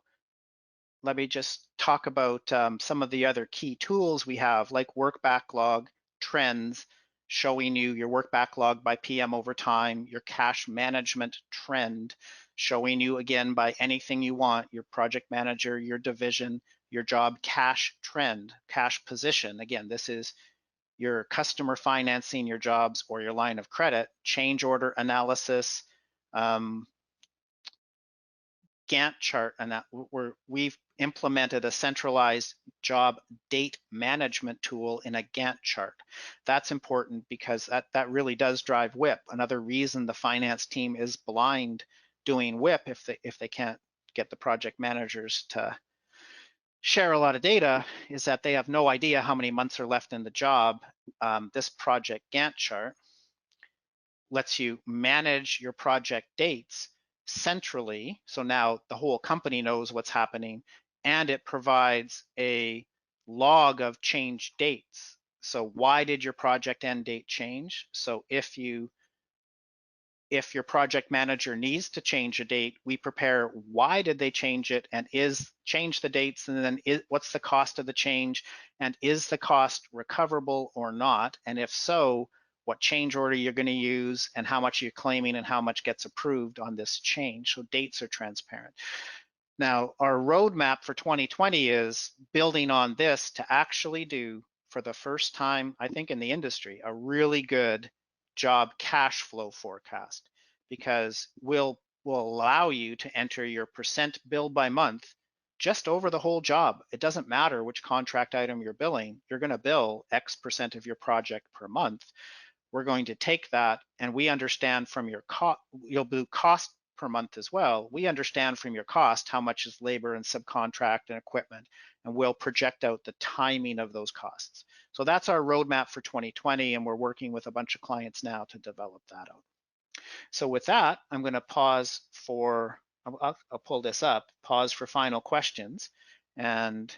let me just talk about some of the other key tools we have, like work backlog, trends, showing you your work backlog by PM over time, your cash management trend, showing you again by anything you want, your project manager, your division, your job cash trend, cash position. Again, this is your customer financing your jobs or your line of credit, change order analysis, Gantt chart, and that we've implemented a centralized job date management tool in a Gantt chart. That's important because that really does drive WIP. Another reason the finance team is blind doing WIP, if they can't get the project managers to share a lot of data, is that they have no idea how many months are left in the job. This project Gantt chart lets you manage your project dates centrally. So now the whole company knows what's happening, and it provides a log of change dates. So why did your project end date change? So if your project manager needs to change a date, we prepare why did they change it, and change the dates, and then what's the cost of the change, and is the cost recoverable or not? And if so, what change order you're going to use, and how much you're claiming, and how much gets approved on this change. So dates are transparent. Now, our roadmap for 2020 is building on this to actually do, for the first time, I think, in the industry, a really good job cash flow forecast, because will allow you to enter your percent bill by month just over the whole job. It doesn't matter which contract item you're billing, you're going to bill X percent of your project per month. We're going to take that, and we understand from your cost, you'll do cost per month as well. We understand from your cost how much is labor and subcontract and equipment, and we'll project out the timing of those costs. So that's our roadmap for 2020, and we're working with a bunch of clients now to develop that out. So with that, I'm going to pause for, I'll pull this up, pause for final questions. And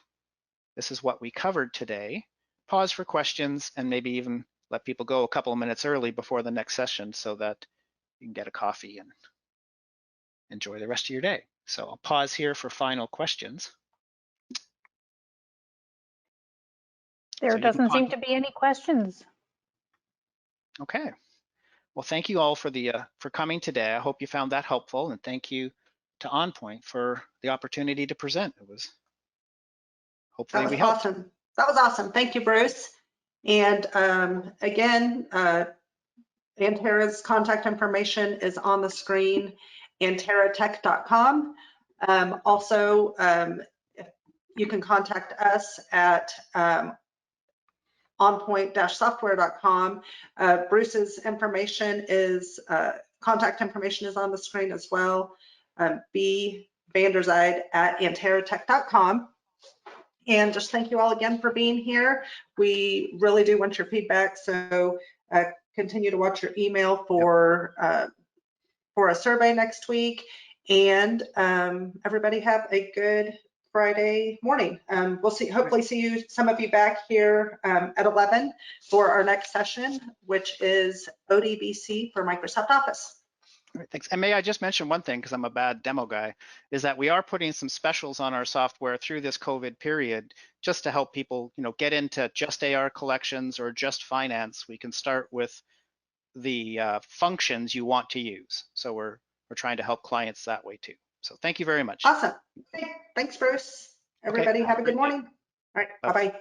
this is what we covered today. Pause for questions and maybe even let people go a couple of minutes early before the next session so that you can get a coffee and enjoy the rest of your day. So I'll pause here for final questions. There doesn't seem to be any questions. Okay. Well, thank you all for coming today. I hope you found that helpful, and thank you to OnPoint for the opportunity to present. It was hopefully we helped. Awesome. That was awesome. Thank you, Bruce. And again, Antera's contact information is on the screen, anteratech.com. Also, you can contact us at onpoint-software.com. Bruce's information is, contact information is on the screen as well. B. Vanderzide at anteratech.com. And just thank you all again for being here. We really do want your feedback, so continue to watch your email for a survey next week. And everybody have a good Friday morning. We'll hopefully see you, some of you back here at 11 for our next session, which is ODBC for Microsoft Office. All right, thanks. And may I just mention one thing, because I'm a bad demo guy, is that we are putting some specials on our software through this COVID period, just to help people, get into just AR collections or just finance. We can start with the functions you want to use. So we're trying to help clients that way too. So thank you very much. Awesome. Thanks, Bruce. Everybody have a good morning. All right, bye-bye.